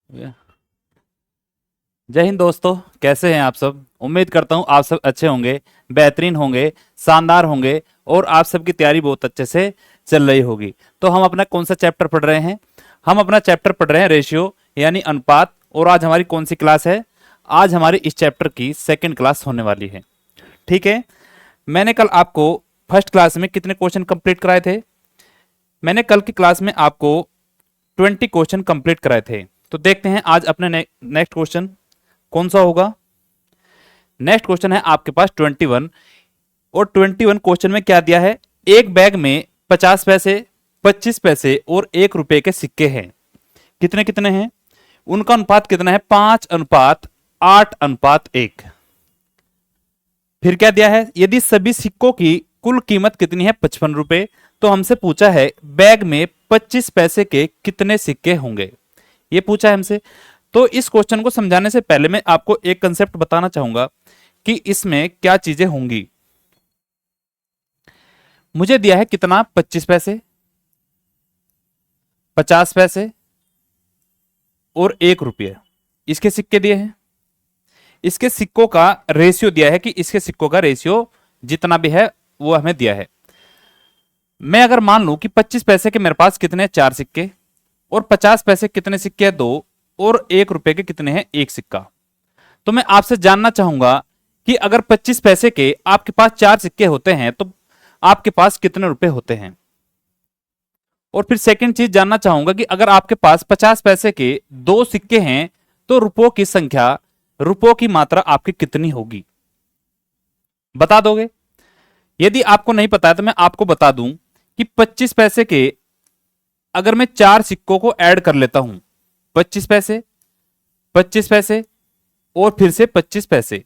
जय हिंद दोस्तों, कैसे हैं आप सब। उम्मीद करता हूं आप सब अच्छे होंगे, बेहतरीन होंगे, शानदार होंगे और आप सबकी तैयारी बहुत अच्छे से चल रही होगी। तो हम अपना कौन सा चैप्टर पढ़ रहे हैं? हम अपना चैप्टर पढ़ रहे हैं रेशियो यानी अनुपात। और आज हमारी कौन सी क्लास है? आज हमारी इस चैप्टर की सेकंड क्लास होने वाली है। ठीक है, मैंने कल आपको फर्स्ट क्लास में कितने क्वेश्चन कंप्लीट कराए थे? मैंने कल की क्लास में आपको 20 क्वेश्चन कंप्लीट कराए थे। तो देखते हैं आज अपने नेक्स्ट क्वेश्चन कौन सा होगा। नेक्स्ट क्वेश्चन है आपके पास 21 और 21 क्वेश्चन में क्या दिया है? एक बैग में 50 पैसे, 25 पैसे और 1 रुपए के सिक्के हैं। कितने कितने हैं? उनका अनुपात कितना है? 5:8:1। फिर क्या दिया है? यदि सभी सिक्कों की कुल कीमत कितनी है? 55 रुपए। तो हमसे पूछा है बैग में 25 पैसे के कितने सिक्के होंगे, ये पूछा है हमसे। तो इस क्वेश्चन को समझाने से पहले मैं आपको एक कंसेप्ट बताना चाहूंगा कि इसमें क्या चीजें होंगी। मुझे दिया है कितना? 25 पैसे, 50 पैसे और 1 रुपया। इसके सिक्के दिए हैं। इसके सिक्कों का रेशियो दिया है कि इसके सिक्कों का रेशियो जितना भी है वो हमें दिया है। मैं अगर मान लूं कि 25 पैसे के मेरे पास कितने? 4 सिक्के। और 50 पैसे कितने सिक्के हैं? 2। और 1 रुपए के कितने हैं? 1 सिक्का। तो मैं आपसे जानना चाहूंगा कि अगर 25 पैसे के आपके पास 4 सिक्के होते हैं तो आपके पास कितने रुपए होते हैं। और फिर सेकंड चीज जानना चाहूंगा कि अगर आपके पास 50 पैसे के 2 सिक्के हैं तो रुपयों की संख्या, रुपयों की मात्रा आपकी कितनी होगी? बता दोगे? यदि आपको नहीं पता है तो मैं आपको बता दूं कि 25 पैसे के अगर मैं 4 सिक्कों को ऐड कर लेता हूं, 25 पैसे, 25 पैसे और फिर से 25 पैसे,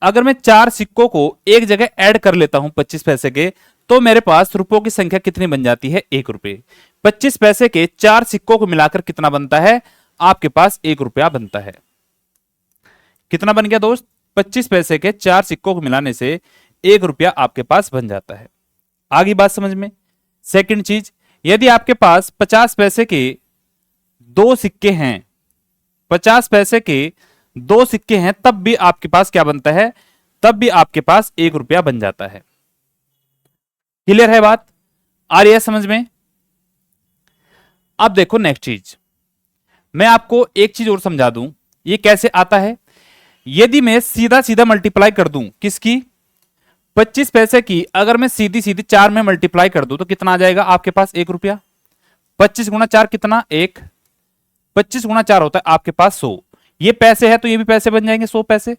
अगर मैं 4 सिक्कों को एक जगह ऐड कर लेता हूं 25 पैसे के, तो मेरे पास रुपयों की संख्या कितनी बन जाती है? 1 रुपए। 25 पैसे के 4 सिक्कों को मिलाकर कितना बनता है? आपके पास 1 रुपया बनता है। कितना बन गया दोस्त? 25 पैसे के 4 सिक्कों को मिलाने से 1 रुपया आपके पास बन जाता है। आगे बात समझ में। सेकंड चीज, यदि आपके पास 50 पैसे के 2 सिक्के हैं, 50 पैसे के 2 सिक्के हैं, तब भी आपके पास क्या बनता है? तब भी आपके पास 1 रुपया बन जाता है। क्लियर है बात? आ रही है समझ में? अब देखो नेक्स्ट चीज, मैं आपको एक चीज और समझा दूं, ये कैसे आता है। यदि मैं सीधा सीधा मल्टीप्लाई कर दूं किसकी? 25 पैसे की अगर मैं सीधी सीधी 4 में मल्टीप्लाई कर दूं तो कितना आ जाएगा आपके पास? 1 रुपया। 25 गुणा 4 कितना? 1। 25 गुणा 4 होता है आपके पास 100। ये पैसे है तो ये भी पैसे बन जाएंगे, 100 पैसे।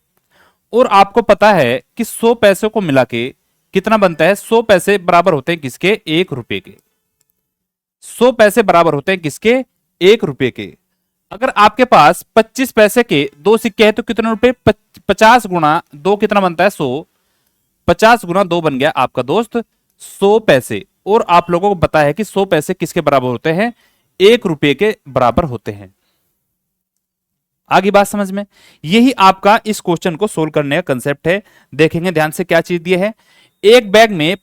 और आपको पता है कि 100 पैसे को मिला के कितना बनता है? 100 पैसे बराबर होते हैं किसके? 1 रुपए के। 100 पैसे बराबर होते हैं किसके? 1 रुपए के। अगर आपके पास 25 पैसे के 2 सिक्के हैं तो कितने रुपए? 50 गुणा 2 कितना बनता है? 100। 50 गुणा 2 बन गया आपका दोस्त 100 पैसे। और आप लोगों को पता है कि 100 पैसे किसके बराबर होते हैं? 1 रुपए के बराबर होते हैं। आगे बात समझ में। यही आपका इस क्वेश्चन को सोल्व करने का कंसेप्ट है। देखेंगे ध्यान से क्या चीज दी है। एक बैग में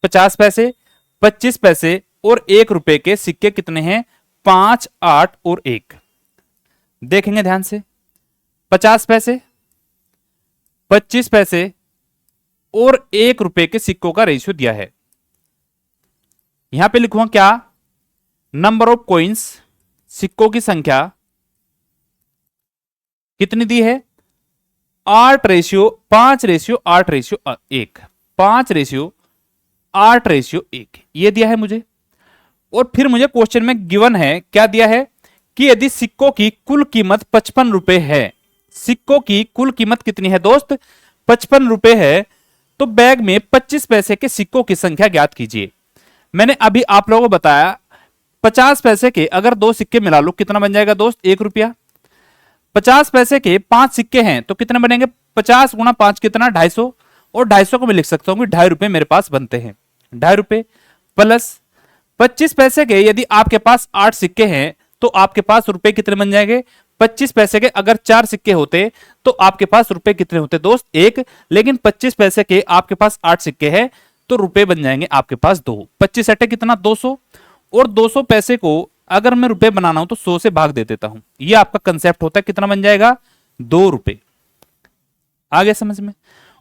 50 पैसे, 25 पैसे और 1 रुपए के सिक्के कितने हैं? 5, 8 और 1। देखेंगे ध्यान से। 50 पैसे, 25 पैसे और 1 रुपए के सिक्कों का रेशियो दिया है। यहां पे लिखूंगा क्या? नंबर ऑफ कॉइंस, सिक्कों की संख्या कितनी दी है? 5:8:1। 5:8:1 ये दिया है मुझे। और फिर मुझे क्वेश्चन में गिवन है, क्या दिया है कि यदि सिक्कों की कुल कीमत 55 रुपए है, सिक्कों की कुल कीमत कितनी है दोस्त? 55 रुपए है, तो बैग में 25 पैसे के सिक्कों की संख्या ज्ञात कीजिए। मैंने अभी आप लोगों को बताया 50 पैसे के अगर 2 सिक्के मिला लो कितना बन जाएगा दोस्त? 1 रुपया। 50 पैसे के 5 सिक्के हैं तो कितने बनेंगे? 50 गुणा 5 कितना? 250। और 250 को मैं लिख सकता हूं कि 2.5 रुपए मेरे पास बनते हैं। 2.5 रुपए प्लस 25 पैसे के यदि आपके पास 8 सिक्के हैं तो आपके पास रुपए कितने बन जाएंगे? 25 पैसे के अगर 4 सिक्के होते तो आपके पास रुपए कितने होते दोस्त? 1। लेकिन 25 पैसे के आपके पास 8 सिक्के हैं तो रुपए बन जाएंगे आपके पास 2। 25 अटे कितना? 200। और 200 पैसे को अगर मैं रुपए बनाना हूं तो 100 से भाग दे देता हूं। ये आपका कंसेप्ट होता है। कितना बन जाएगा? 2 रुपए। आ गया समझ में?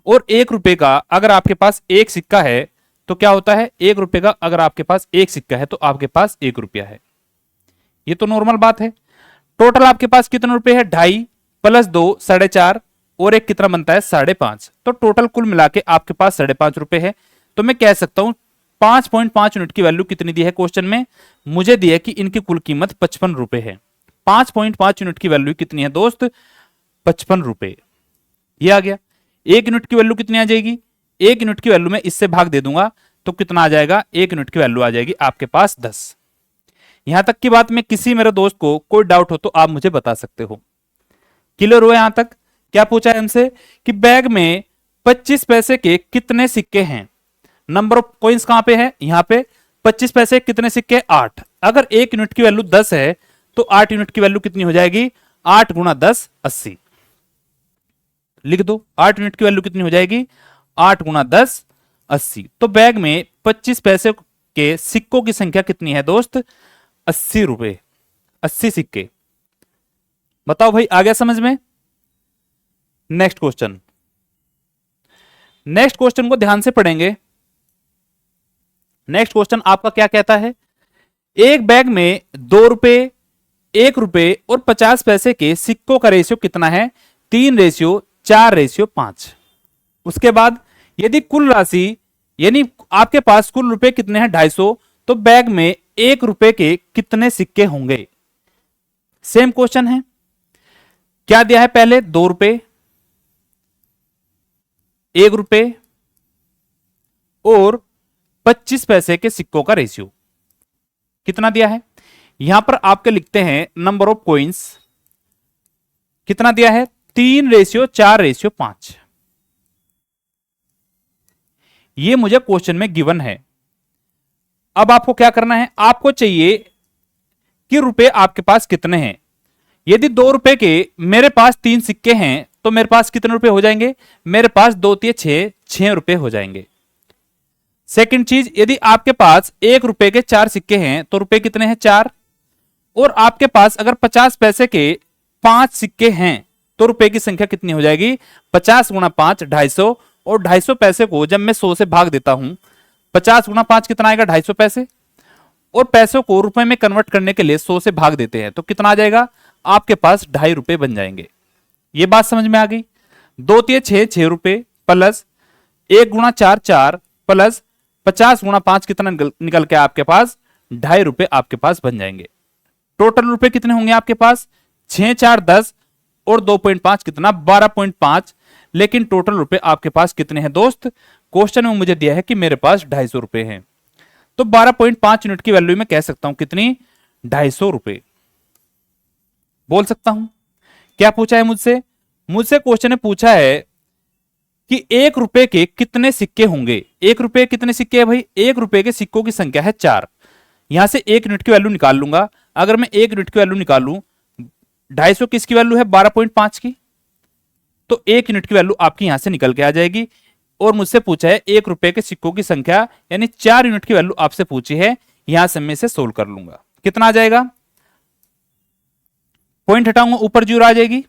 और 1 रुपए का अगर आपके पास एक सिक्का है तो क्या होता है? 1 रुपए का अगर आपके पास एक सिक्का है तो आपके पास 1 रुपया है। ये तो नॉर्मल बात है। टोटल आपके पास कितने रुपए है? 2.5 प्लस 2 4.5 और एक कितना बनता है? 5.5। तो टोटल कुल मिला के आपके पास 5.5 रुपए है। तो मैं कह सकता हूं 5.5 यूनिट की वैल्यू कितनी दी है क्वेश्चन में? मुझे दी है कि इनकी कुल कीमत 55 रुपए है। 5.5 यूनिट की वैल्यू कितनी है दोस्त? 55 रुपए। ये आ गया। 1 यूनिट की वैल्यू कितनी आ जाएगी? 1 यूनिट की वैल्यू में इससे भाग दे दूंगा तो कितना आ जाएगा? 1 यूनिट की वैल्यू आ जाएगी आपके पास 10। यहां तक की बात में किसी मेरे दोस्त को कोई डाउट हो तो आप मुझे बता सकते हो। क्लियर हुआ यहां तक? क्या पूछा है हमसे कि बैग में 25 पैसे के कितने सिक्के हैं? नंबर ऑफ कॉइंस कहां पे है? यहां पे। 25 पैसे कितने सिक्के? 8। अगर 1 यूनिट की वैल्यू 10 है तो 8 यूनिट की वैल्यू कितनी हो जाएगी? 8 गुणा 10 80। लिख दो 8 यूनिट की वैल्यू कितनी हो जाएगी? 8 गुणा 10 80। तो बैग में 25 पैसे के सिक्कों की संख्या कितनी है दोस्त? 80 रुपए। 80 सिक्के। बताओ भाई, आ गया समझ में? Next question. नेक्स्ट क्वेश्चन को ध्यान से पढ़ेंगे। नेक्स्ट क्वेश्चन आपका क्या कहता है? एक बैग में 2 रुपए, 1 रुपए और 50 पैसे के सिक्कों का रेशियो कितना है? 3:4:5। उसके बाद यदि कुल राशि यानी आपके पास कुल रुपए कितने हैं? 250। तो बैग में 1 रुपए के कितने सिक्के होंगे? सेम क्वेश्चन है। क्या दिया है? पहले 2 रुपए, 1 रुपए और 25 पैसे के सिक्कों का रेशियो कितना दिया है? यहां पर आपके लिखते हैं नंबर ऑफ कॉइंस कितना दिया है? 3:4:5। ये मुझे क्वेश्चन में गिवन है। अब आपको क्या करना है? आपको चाहिए कि रुपए आपके पास कितने हैं। यदि 2 रुपए के मेरे पास 3 सिक्के हैं तो मेरे पास कितने रुपए हो जाएंगे? मेरे पास 2 3 6 रुपए हो जाएंगे। सेकंड चीज, यदि आपके पास 1 रुपए के 4 सिक्के हैं तो रुपए कितने हैं? 4। और आपके पास अगर 50 पैसे के 5 सिक्के हैं तो रुपए की संख्या कितनी हो जाएगी? 50 गुणा 5 250। और 250 पैसे को जब मैं 100 से भाग देता हूं, 50 गुणा 5 कितना आएगा? 250 पैसे। और पैसों को रुपए में कन्वर्ट करने के लिए 100 से भाग देते हैं तो कितना आ जाएगा? आपके पास 2.5 रुपए बन जाएंगे। ये बात समझ में आ गई? 2 3 6 रुपए प्लस 1 गुणा 4 4 प्लस 50 गुणा 5 कितना निकल के आपके पास? 2.5 रुपए आपके पास बन जाएंगे। टोटल रुपए कितने होंगे आपके पास? 6 4 10 और 2.5 कितना? 12.5। लेकिन टोटल रुपए आपके पास कितने हैं दोस्त? क्वेश्चन में मुझे दिया है कि मेरे पास 250 रुपए हैं। तो 12.5 यूनिट की वैल्यू में कह सकता हूं कितनी? 250 रुपए बोल सकता हूं। क्या पूछा है मुझसे? मुझसे क्वेश्चन ने पूछा है कि 1 रुपए के कितने सिक्के होंगे। 1 रुपए कितने सिक्के है भाई? 1 रुपए के सिक्कों की संख्या है 4। यहां से 1 यूनिट की वैल्यू निकाल लूंगा। अगर मैं 1 यूनिट की वैल्यू निकालूं, 250 किसकी वैल्यू है? 12.5 की। तो 1 यूनिट की वैल्यू आपकी यहां से निकल के आ जाएगी। और मुझसे पूछा है 1 रुपए के सिक्कों की संख्या यानी 4 यूनिट की वैल्यू आपसे पूछी है। यहां से मैं इसे सोल्व कर लूंगा। कितना आ जाएगा? पॉइंट हटाऊंगा, ऊपर जीरो आ जाएगी।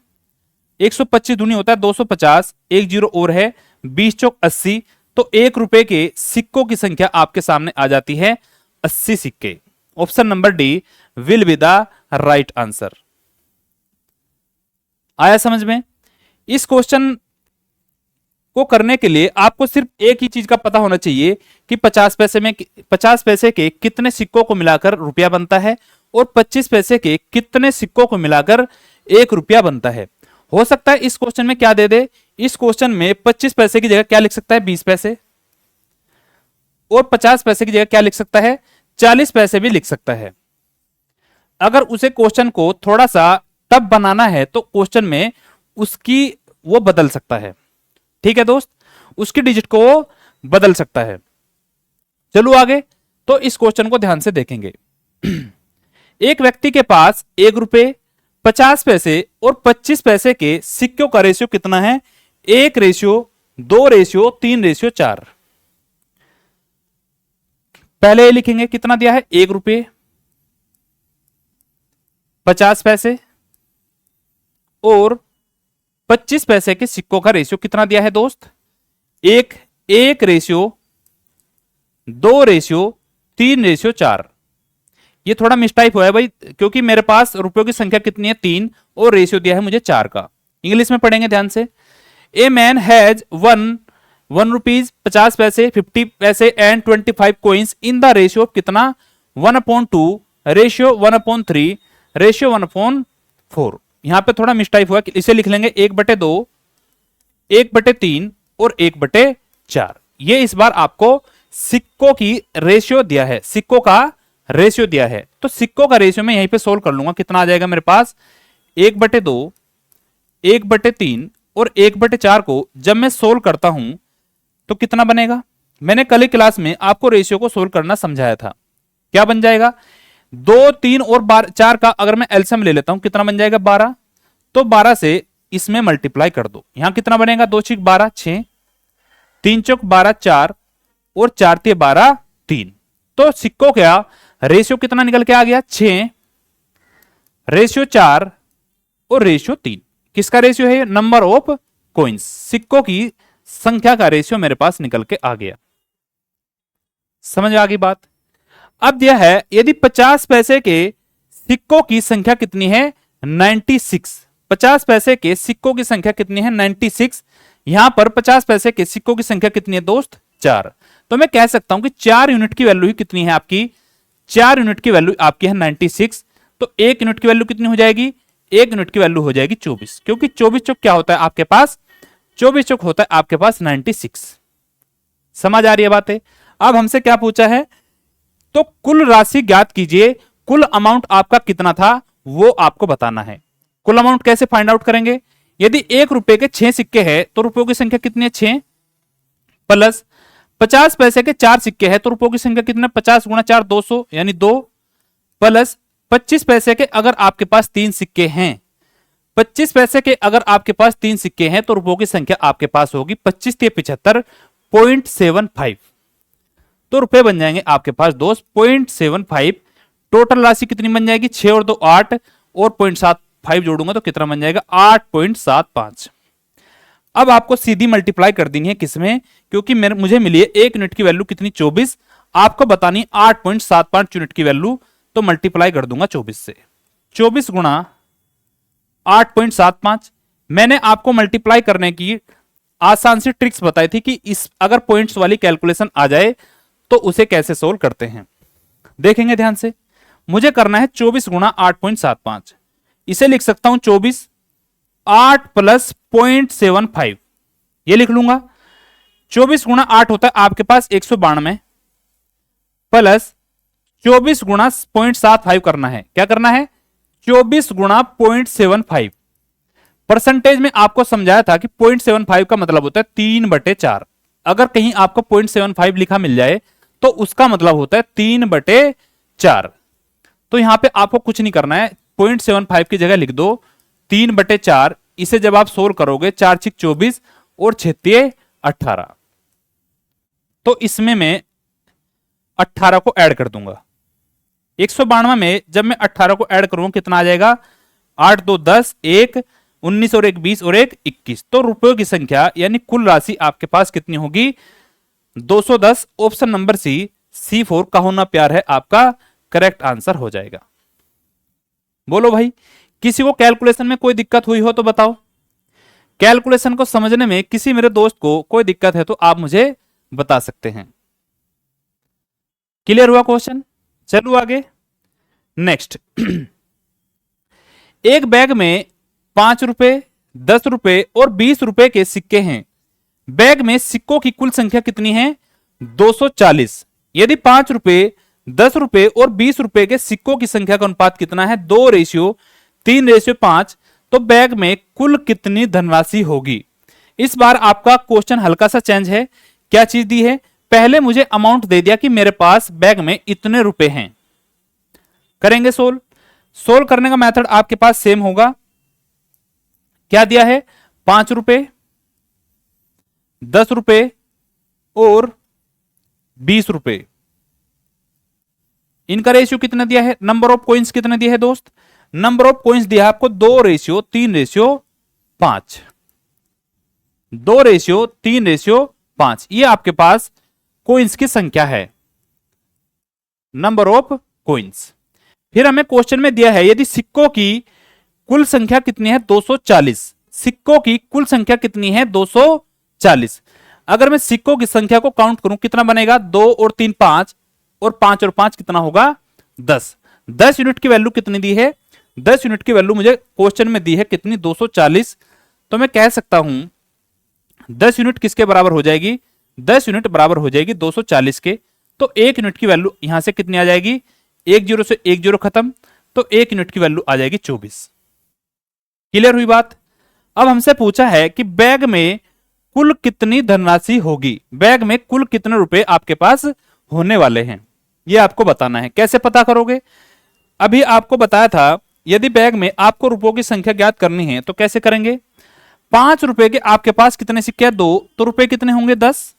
125 दूनी होता है 250, एक जीरो और है, 20 चौक 80। तो 1 रुपए के सिक्कों की संख्या आपके सामने आ जाती है 80 सिक्के। Option number D will be the right answer. आया समझ में? इस क्वेश्चन को करने के लिए आपको सिर्फ एक ही चीज का पता होना चाहिए कि 50 पैसे के कितने सिक्कों को मिलाकर रुपया बनता है और 25 पैसे के कितने सिक्कों को मिलाकर 1 रुपया बनता है। हो सकता है इस क्वेश्चन में क्या दे दे? इस क्वेश्चन में 25 पैसे की जगह क्या लिख सकता है? 20 पैसे। और 50 पैसे की जगह क्या लिख सकता है? 40 पैसे भी लिख सकता है। अगर उसे क्वेश्चन को थोड़ा सा टफ बनाना है तो क्वेश्चन में उसकी वो बदल सकता है। ठीक है दोस्त, उसकी डिजिट को वो बदल सकता है। चलो आगे। तो इस क्वेश्चन को ध्यान से देखेंगे। एक व्यक्ति के पास 1 रुपए, 50 पैसे और 25 पैसे के सिक्कों का रेशियो कितना है? 1:2:3:4। पहले लिखेंगे कितना दिया है? 1 रुपए, 50 पैसे और 25 पैसे के सिक्कों का रेशियो कितना दिया है दोस्त? 1:2, 3:4। ये थोड़ा मिसटाइप हुआ है भाई, क्योंकि मेरे पास रुपयों की संख्या कितनी है? 3 और रेशियो दिया है मुझे 4 का। इंग्लिश में पढ़ेंगे ध्यान से। A man has one rupees 50 पैसे, 50 पैसे and 25 coins in the ratio of कितना? 1/2, रेशियो 1/3, रेशियो 1/4। यहां पे थोड़ा मिसटाइप हुआ, इसे लिख लेंगे 1/2, 1/3 और 1/4। ये इस बार आपको सिक्कों की रेशियो दिया है, सिक्कों का रेशियो दिया है। तो सिक्कों का रेशियो मैं यहीं पे सोल्व कर लूंगा। कितना आ जाएगा मेरे पास? 1/2, 1/3 और 1/4 को जब मैं सोल्व करता हूं तो कितना बनेगा? मैंने कल की क्लास में आपको रेशियो को सोल्व करना समझाया था। क्या बन जाएगा? 2, 3 और 4 का अगर मैं एलसीएम ले लेता हूं, कितना बन जाएगा? 12। तो 12 से इसमें मल्टीप्लाई कर दो। यहां कितना बनेगा? 2 6 12, 6, 3 चौक 12, 4 और 4 3 12, 3। तो सिक्कों का रेशियो कितना निकल के आ गया? 6, रेशियो 4 और रेशियो 3। किसका रेशियो है? नंबर ऑफ कॉइन्स, सिक्कों की संख्या का रेशियो मेरे पास निकल के आ गया। समझ आ गई बात? अब दिया है यदि 50 पैसे के सिक्कों की संख्या कितनी है? 96। 50 पैसे के सिक्कों की संख्या कितनी है? 96। यहां पर 50 पैसे के सिक्कों की संख्या कितनी है दोस्त? 4। तो मैं कह सकता हूं कि 4 यूनिट की वैल्यू ही कितनी है आपकी? 4 यूनिट की वैल्यू आपकी है 96। तो 1 यूनिट की वैल्यू कितनी हो जाएगी? 1 यूनिट की वैल्यू हो जाएगी 24, क्योंकि 24 चौक क्या होता है आपके पास? 24 चौक होता है आपके पास 96। समझ आ रही है बातें? अब हमसे क्या पूछा है? तो कुल राशि ज्ञात कीजिए, कुल अमाउंट आपका कितना था वो आपको बताना है। कुल अमाउंट कैसे फाइंड आउट करेंगे? यदि 1 रुपए के 6 सिक्के हैं तो रुपयों की संख्या कितनी है? 6 प्लस 50 पैसे के 4 सिक्के हैं तो रुपयों की संख्या कितना? 50 गुणा 4 200 यानी 2, प्लस 25 पैसे के अगर आपके पास 3 सिक्के हैं, 25 पैसे के अगर आपके पास 3 सिक्के हैं तो रुपयों की संख्या आपके पास होगी 25 3 75.75। तो रुपए बन जाएंगे आपके पास दोस्त 0.75। टोटल राशि कितनी बन जाएगी? 6 और 2 8 और 0.75 जोड़ूंगा तो कितना बन जाएगा? 8.75। अब आपको सीधी मल्टीप्लाई कर देनी है किसमें? क्योंकि मुझे मिली है 1 यूनिट की वैल्यू कितनी? 24। आपको बतानी 8.75 यूनिट की वैल्यू, तो मल्टीप्लाई कर दूंगा 24 से। 24 गुणा 8.75। मैंने आपको मल्टीप्लाई करने की आसान सी ट्रिक्स बताई थी कि इस अगर पॉइंट्स वाली कैलकुलेशन आ जाए तो उसे कैसे सोल्व करते हैं, देखेंगे ध्यान से। मुझे करना है 24 गुणा 8.75। इसे लिख सकता हूं 24 8 प्लस 0.75, ये लिख लूंगा। 24 गुणा 8 होता है आपके पास 192 प्लस 24 गुणा 0.75 करना है। क्या करना है? 24 गुणा 0.75। परसेंटेज में आपको समझाया था कि 0.75 का मतलब होता है 3/4। अगर कहीं आपको 0.75 लिखा मिल जाए तो उसका मतलब होता है 3/4। तो यहां पे आपको कुछ नहीं करना है, 0.75 की जगह लिख दो 3/4। इसे जब आप सोल्व करोगे 4 6 24 और 6 18, तो इसमें मैं 18 को ऐड कर दूंगा। 192 में जब मैं 18 को ऐड करूंगा कितना आ जाएगा? 8 2 10, 1 19 और 1 20 और 1 21। तो रुपयों की संख्या यानी कुल राशि आपके पास कितनी होगी? 210। ऑप्शन नंबर सी C4 का होना प्यार है आपका करेक्ट आंसर हो जाएगा। बोलो भाई, किसी को कैलकुलेशन में कोई दिक्कत हुई हो तो बताओ। कैलकुलेशन को समझने में किसी मेरे दोस्त को कोई दिक्कत है तो आप मुझे बता सकते हैं। क्लियर हुआ क्वेश्चन? चलो आगे नेक्स्ट। एक बैग में 5 रुपए, 10 रुपए और 20 रुपए के सिक्के हैं। बैग में सिक्कों की कुल संख्या कितनी है? 240। यदि 5 रुपए, 10 रुपए और 20 रुपए के सिक्कों की संख्या का अनुपात कितना है? 2:3:5। तो बैग में कुल कितनी धनराशि होगी? इस बार आपका क्वेश्चन हल्का सा चेंज है। क्या चीज दी है? पहले मुझे अमाउंट दे दिया कि मेरे पास बैग में इतने रुपए हैं। करेंगे सोल्व। सोल्व करने का मेथड आपके पास सेम होगा। क्या दिया है? 5 रुपए, 10 रुपए और 20 रुपए। इनका रेशियो कितना दिया है? नंबर ऑफ कॉइंस कितने दिए है दोस्त? नंबर ऑफ कॉइन्स दिया है आपको 2:3:5, 2:3:5, ये आपके पास कोइंस की संख्या है, नंबर ऑफ कोइंस। फिर हमें क्वेश्चन में दिया है यदि सिक्कों की कुल संख्या कितनी है 240, सिक्कों की कुल संख्या कितनी है 240। अगर मैं सिक्कों की संख्या को काउंट करूं कितना बनेगा, 2 और 3 5, और 5 और 5 कितना होगा 10। 10 यूनिट की वैल्यू कितनी दी है, 10 यूनिट की वैल्यू मुझे क्वेश्चन में दी है कितनी 240। तो मैं कह सकता हूं 10 यूनिट किसके बराबर हो जाएगी, 10 यूनिट बराबर हो जाएगी 240 के। तो 1 यूनिट की वैल्यू यहां से कितनी आ जाएगी, 1 जीरो से 1 जीरो खत्म, तो 1 यूनिट की वैल्यू आ जाएगी 24। क्लियर हुई बात। अब हमसे पूछा है कि बैग में कुल कितनी धनराशि होगी, बैग में कुल कितने रुपए आपके पास होने वाले हैं, यह आपको बताना है। कैसे पता करोगे, अभी आपको बताया था यदि बैग में आपको रुपयों की संख्या ज्ञात करनी है तो कैसे करेंगे। 5 रुपए के आपके पास कितने सिक्के हैं 2, तो रुपए कितने होंगे 10,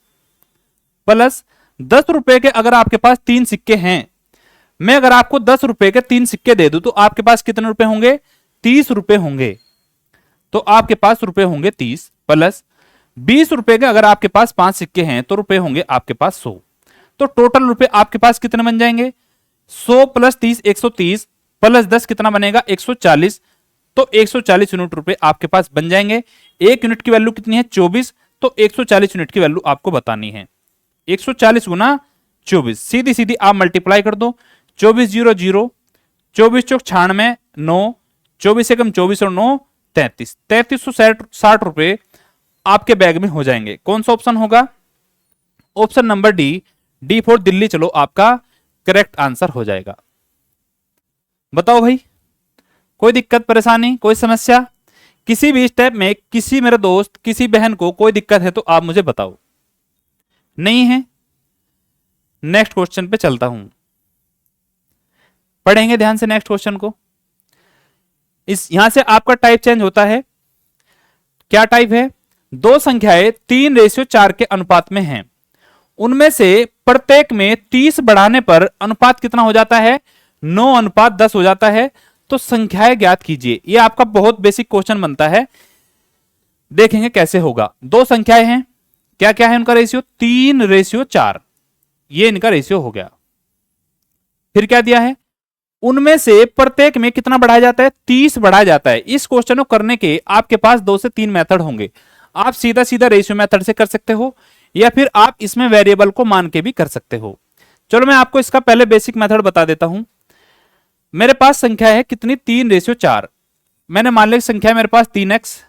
प्लस 10 रुपए के अगर आपके पास 3 सिक्के हैं, मैं अगर आपको 10 रुपए के 3 सिक्के दे दूं तो आपके पास कितने रुपए होंगे 30 रुपए होंगे, तो आपके पास रुपए होंगे 30, प्लस 20 रुपए के अगर आपके पास 5 सिक्के हैं तो रुपए होंगे आपके पास 100। तो टोटल रुपए आपके पास कितने बन जाएंगे 100 प्लस 30 130, प्लस 10 कितना बनेगा 140। तो 140 यूनिट रुपए आपके पास बन जाएंगे। 1 यूनिट की वैल्यू कितनी है 24, तो 140 यूनिट की वैल्यू आपको बतानी है। 140 गुना 24, सीधी सीधी आप मल्टीप्लाई कर दो, 24 जीरो जीरो, 24 चौक 96, 9, 24 से कम 24 और 9 33, 3360 रुपए आपके बैग में हो जाएंगे। कौन सा ऑप्शन होगा, option number D, D for Delhi चलो आपका करेक्ट आंसर हो जाएगा। बताओ भाई, कोई दिक्कत परेशानी कोई समस्या, किसी भी स्टेप में किसी मेरे दोस्त किसी बहन को कोई दिक्कत है तो आप मुझे बताओ, नहीं है। नेक्स्ट क्वेश्चन पे चलता हूं, पढ़ेंगे ध्यान से नेक्स्ट क्वेश्चन को। इस यहां से आपका टाइप चेंज होता है, क्या टाइप है, दो संख्याएं 3:4 के अनुपात में हैं, उनमें से प्रत्येक में 30 बढ़ाने पर अनुपात कितना हो जाता है 9:10 हो जाता है। तो संख्याएं ज्ञात कीजिए, यह आपका बहुत बेसिक क्वेश्चन बनता है, देखेंगे कैसे होगा। दो संख्याएं हैं, क्या क्या है उनका रेशियो 3:4, ये इनका रेशियो हो गया। फिर क्या दिया है, उनमें से प्रत्येक में कितना बढ़ाया जाता है 30 बढ़ाया जाता है। इस क्वेश्चन को करने के आपके पास 2 से 3 मेथड होंगे, आप सीधा सीधा रेशियो मेथड से कर सकते हो या फिर आप इसमें वेरिएबल को मान के भी कर सकते हो। चलो मैं आपको इसका पहले बेसिक मेथड बता देता हूं। मेरे पास संख्या है कितनी 3:4, मैंने मान लिया संख्या मेरे पास 3x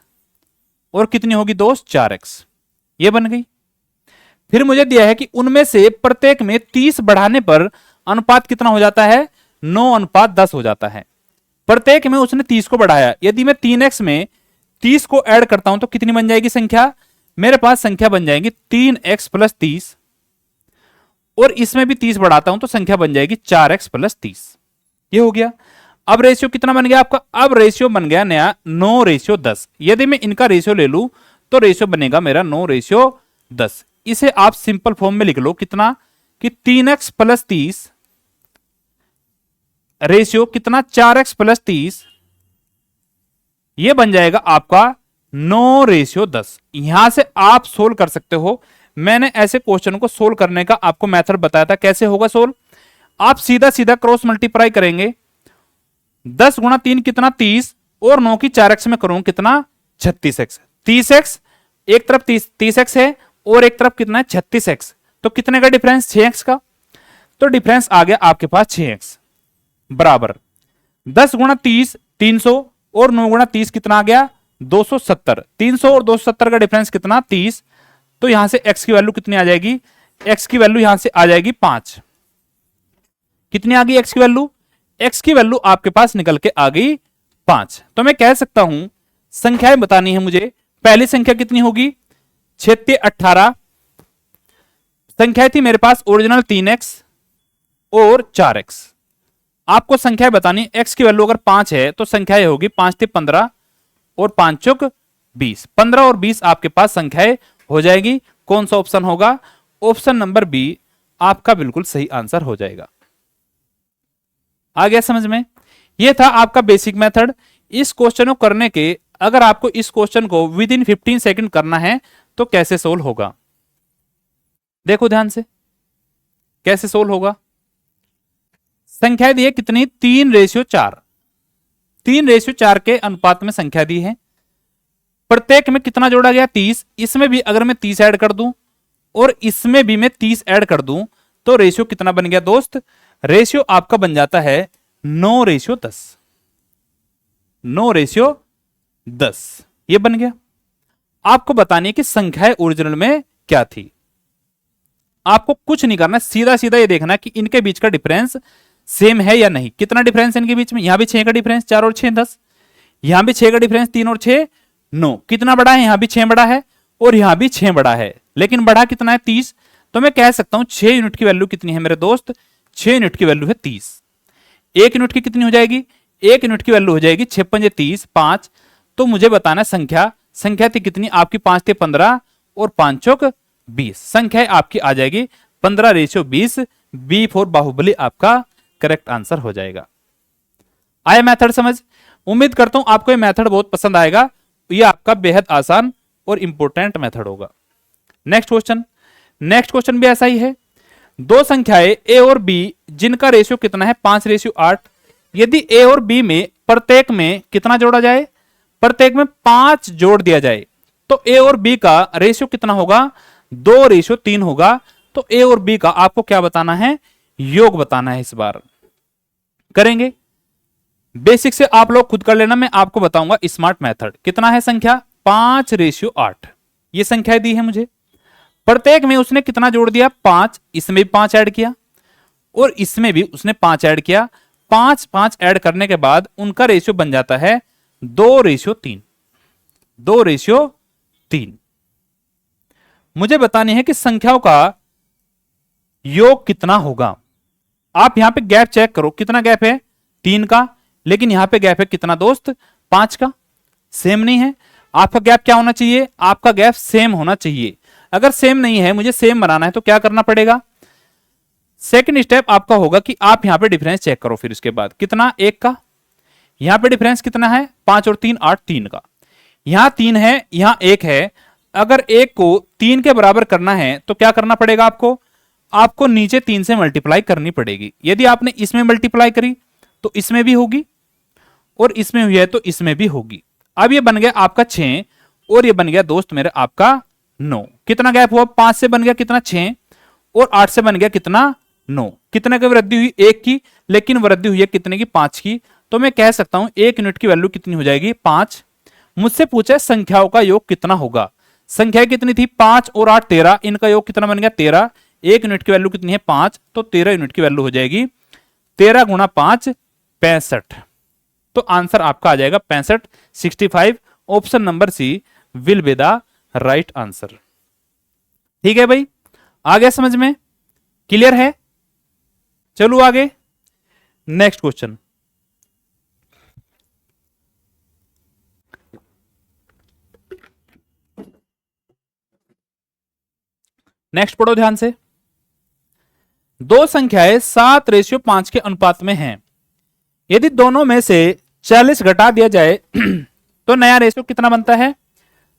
और कितनी होगी दोस्त 4x, ये बन गई। फिर मुझे दिया है कि उनमें से प्रत्येक में 30 बढ़ाने पर अनुपात कितना हो जाता है 9:10 हो जाता है। प्रत्येक में उसने 30 को बढ़ाया, यदि मैं 3x में 30 को ऐड करता हूं तो कितनी बन जाएगी संख्या, मेरे पास संख्या बन जाएगी 3x + 30, और इसमें भी 30 बढ़ाता हूं तो संख्या बन जाएगी 4x + 30, ये हो गया। अब रेशियो कितना बन गया आपका, अब रेशियो बन गया नया 9:10। यदि मैं इनका रेशियो ले लूं तो रेशियो बनेगा मेरा 9:10। इसे आप सिंपल फॉर्म में लिख लो कितना कि 3x + 30 रेशियो कितना 4x + 30, यह बन जाएगा आपका 9:10। यहां से आप सोल्व कर सकते हो, मैंने ऐसे क्वेश्चन को सोल्व करने का आपको मेथड बताया था कैसे होगा सोल्व। आप सीधा सीधा क्रॉस मल्टीप्लाई करेंगे, 10 गुणा 3 कितना 30, और 9 की 4x में करूं कितना 36x, 30x एक तरफ 30x है और एक तरफ कितना है 36x, तो कितने का डिफरेंस 6x का, तो डिफरेंस आ गया आपके पास 6x बराबर 10 गुणा 30 300 और 9 गुणा 30 कितना आ गया 270, 300 और 270 का डिफरेंस कितना 30, तो यहां से x की वैल्यू कितनी आ जाएगी, x की वैल्यू यहां से आ जाएगी 5। कितनी आ गई x की वैल्यू, x की वैल्यू आपके पास निकल के आ गई 5। तो मैं कह सकता हूं संख्याएं बतानी है मुझे, पहली संख्या कितनी होगी 6 18, संख्या थी मेरे पास ओरिजिनल 3x और 4x। आपको संख्याएं बतानी, x की वैल्यू अगर 5 है तो संख्याएं होगी 5 × 15 और 5 चौक 20, 15 और 20 आपके पास संख्याएं हो जाएगी। कौन सा ऑप्शन होगा, ऑप्शन नंबर बी आपका बिल्कुल सही आंसर हो जाएगा। आ गया समझ में। ये था आपका बेसिक मेथड। इस क्वेश्चन को करने के, अगर आपको इस क्वेश्चन को विद इन 15 सेकंड करना है तो कैसे सोल्व होगा, देखो ध्यान से कैसे सोल्व होगा। संख्या दी है कितनी, 3:4। 3:4 के अनुपात में संख्या दी है। प्रत्येक में कितना जोड़ा गया, 30। इसमें भी अगर मैं 30 ऐड कर दूं और इसमें भी मैं 30 ऐड कर दूं तो रेशियो कितना बन गया दोस्त, रेशियो आपका बन जाता है 9:10। 9:10 ये बन गया। आपको बतानी है कि संख्याएं ओरिजिनल में क्या थी। आपको कुछ नहीं करना, सीधा सीधा ये देखना कि इनके बीच का डिफरेंस सेम है या नहीं। कितना डिफरेंस इनके बीच में, यहां भी 6 का डिफरेंस, 4 और 6 10। यहां भी 6 का डिफरेंस, 3 और 6 9। कितना बड़ा है, यहां भी 6 बड़ा है और यहां भी 6 बड़ा है, लेकिन बड़ा कितना है 30। तो मैं कह सकता हूं 6 यूनिट की वैल्यू कितनी है मेरे दोस्त, 6 यूनिट की वैल्यू है 30। 1 यूनिट की कितनी हो जाएगी, 1 यूनिट की वैल्यू हो जाएगी 6 पंजे 30 5। तो मुझे बताना संख्या थी कितनी आपकी, 5 थे 15 और 5 चौक 20। संख्या आपकी आ जाएगी 15:20। बी फॉर बाहुबली आपका करेक्ट आंसर हो जाएगा। आया मेथड समझ। उम्मीद करता हूं आपको ये मेथड बहुत पसंद आएगा। ये आपका बेहद आसान और इंपॉर्टेंट मेथड होगा। नेक्स्ट क्वेश्चन भी ऐसा ही है। दो संख्याएं ए और बी जिनका रेशियो कितना है, 5:8। यदि ए और बी में प्रत्येक में कितना जोड़ा जाए, प्रत्येक में 5 जोड़ दिया जाए तो ए और बी का रेशियो कितना होगा, 2:3 होगा। तो ए और बी का आपको क्या बताना है, योग बताना है। इस बार करेंगे, बेसिक से आप लोग खुद कर लेना, मैं आपको बताऊंगा स्मार्ट मेथड। कितना है संख्या, 5:8। ये संख्या दी है मुझे, प्रत्येक में उसने कितना जोड़ दिया, 5। इसमें भी 5 ऐड किया और इसमें भी उसने 5 ऐड किया। 5 ऐड करने के बाद उनका रेशियो बन जाता है 2:3। 2:3। मुझे बतानी है कि संख्याओं का योग कितना होगा। आप यहां पे गैप चेक करो, कितना गैप है, 3 का, लेकिन यहां पे गैप है कितना दोस्त, 5 का। सेम नहीं है। आपका गैप क्या होना चाहिए, आपका गैप सेम होना चाहिए। अगर सेम नहीं है, मुझे सेम बनाना है तो क्या करना पड़ेगा, सेकंड स्टेप आपका होगा कि आप यहां पे डिफरेंस चेक करो। फिर उसके बाद कितना, 1 का। यहां पे डिफरेंस कितना है, 5 और 3 8, 3 का। यहां 3 है, यहां 1 है। अगर 1 को 3 के बराबर करना है तो क्या करना पड़ेगा आपको नीचे 3 से मल्टीप्लाई करनी पड़ेगी। यदि आपने इसमें मल्टीप्लाई करी तो इसमें भी होगी और इसमें हुई है तो इसमें भी होगी। अब ये बन गया आपका 6 और ये बन गया दोस्त मेरे आपका 9। कितना गैप हुआ, 5 से बन गया कितना, 6 और 8 से बन गया कितना, 9। कितने की वृद्धि हुई, 1 की, लेकिन वृद्धि हुई है कितने की, 5 की। तो मैं कह सकता हूं 1 यूनिट की वैल्यू कितनी हो जाएगी, 5। मुझसे पूछा संख्याओं का योग कितना होगा। संख्या कितनी थी, 5 और 8 13, इनका योग कितना बन गया, 13। 1 यूनिट की वैल्यू कितनी है, 5, तो 13 यूनिट की वैल्यू हो जाएगी 13 गुणा 5 65। तो आंसर आपका आ जाएगा 65, 65। Option number C will be the right answer. ठीक है भाई, आ गया समझ में, क्लियर है। चलो आगे, नेक्स्ट क्वेश्चन। नेक्स्ट पढ़ो ध्यान से। दो संख्याएं 7:5 के अनुपात में हैं। यदि दोनों में से 40 घटा दिया जाए तो नया रेशियो कितना बनता है,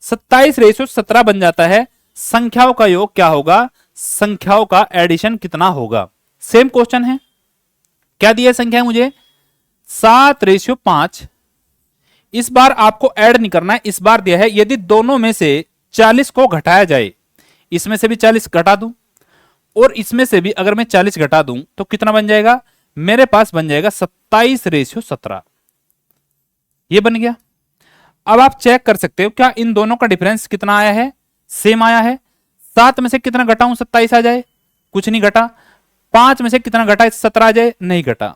27:17 बन जाता है। संख्याओं का योग क्या होगा, संख्याओं का एडिशन कितना होगा। सेम क्वेश्चन है, क्या दिया संख्या मुझे, 7:5। इस बार आपको ऐड नहीं करना है, इस बार दिया है यदि दोनों में से 40 को घटाया जाए, इसमें से भी 40 घटा दूं और इसमें से भी अगर मैं 40 घटा दूं तो कितना बन जाएगा, मेरे पास बन जाएगा 27:17। ये बन गया। अब आप चेक कर सकते हो क्या इन दोनों का डिफरेंस कितना आया है, सेम आया है। 7 में से कितना घटाऊं 27 आ जाए, कुछ नहीं घटा। 5 में से कितना घटा 17 आ जाए, नहीं घटा।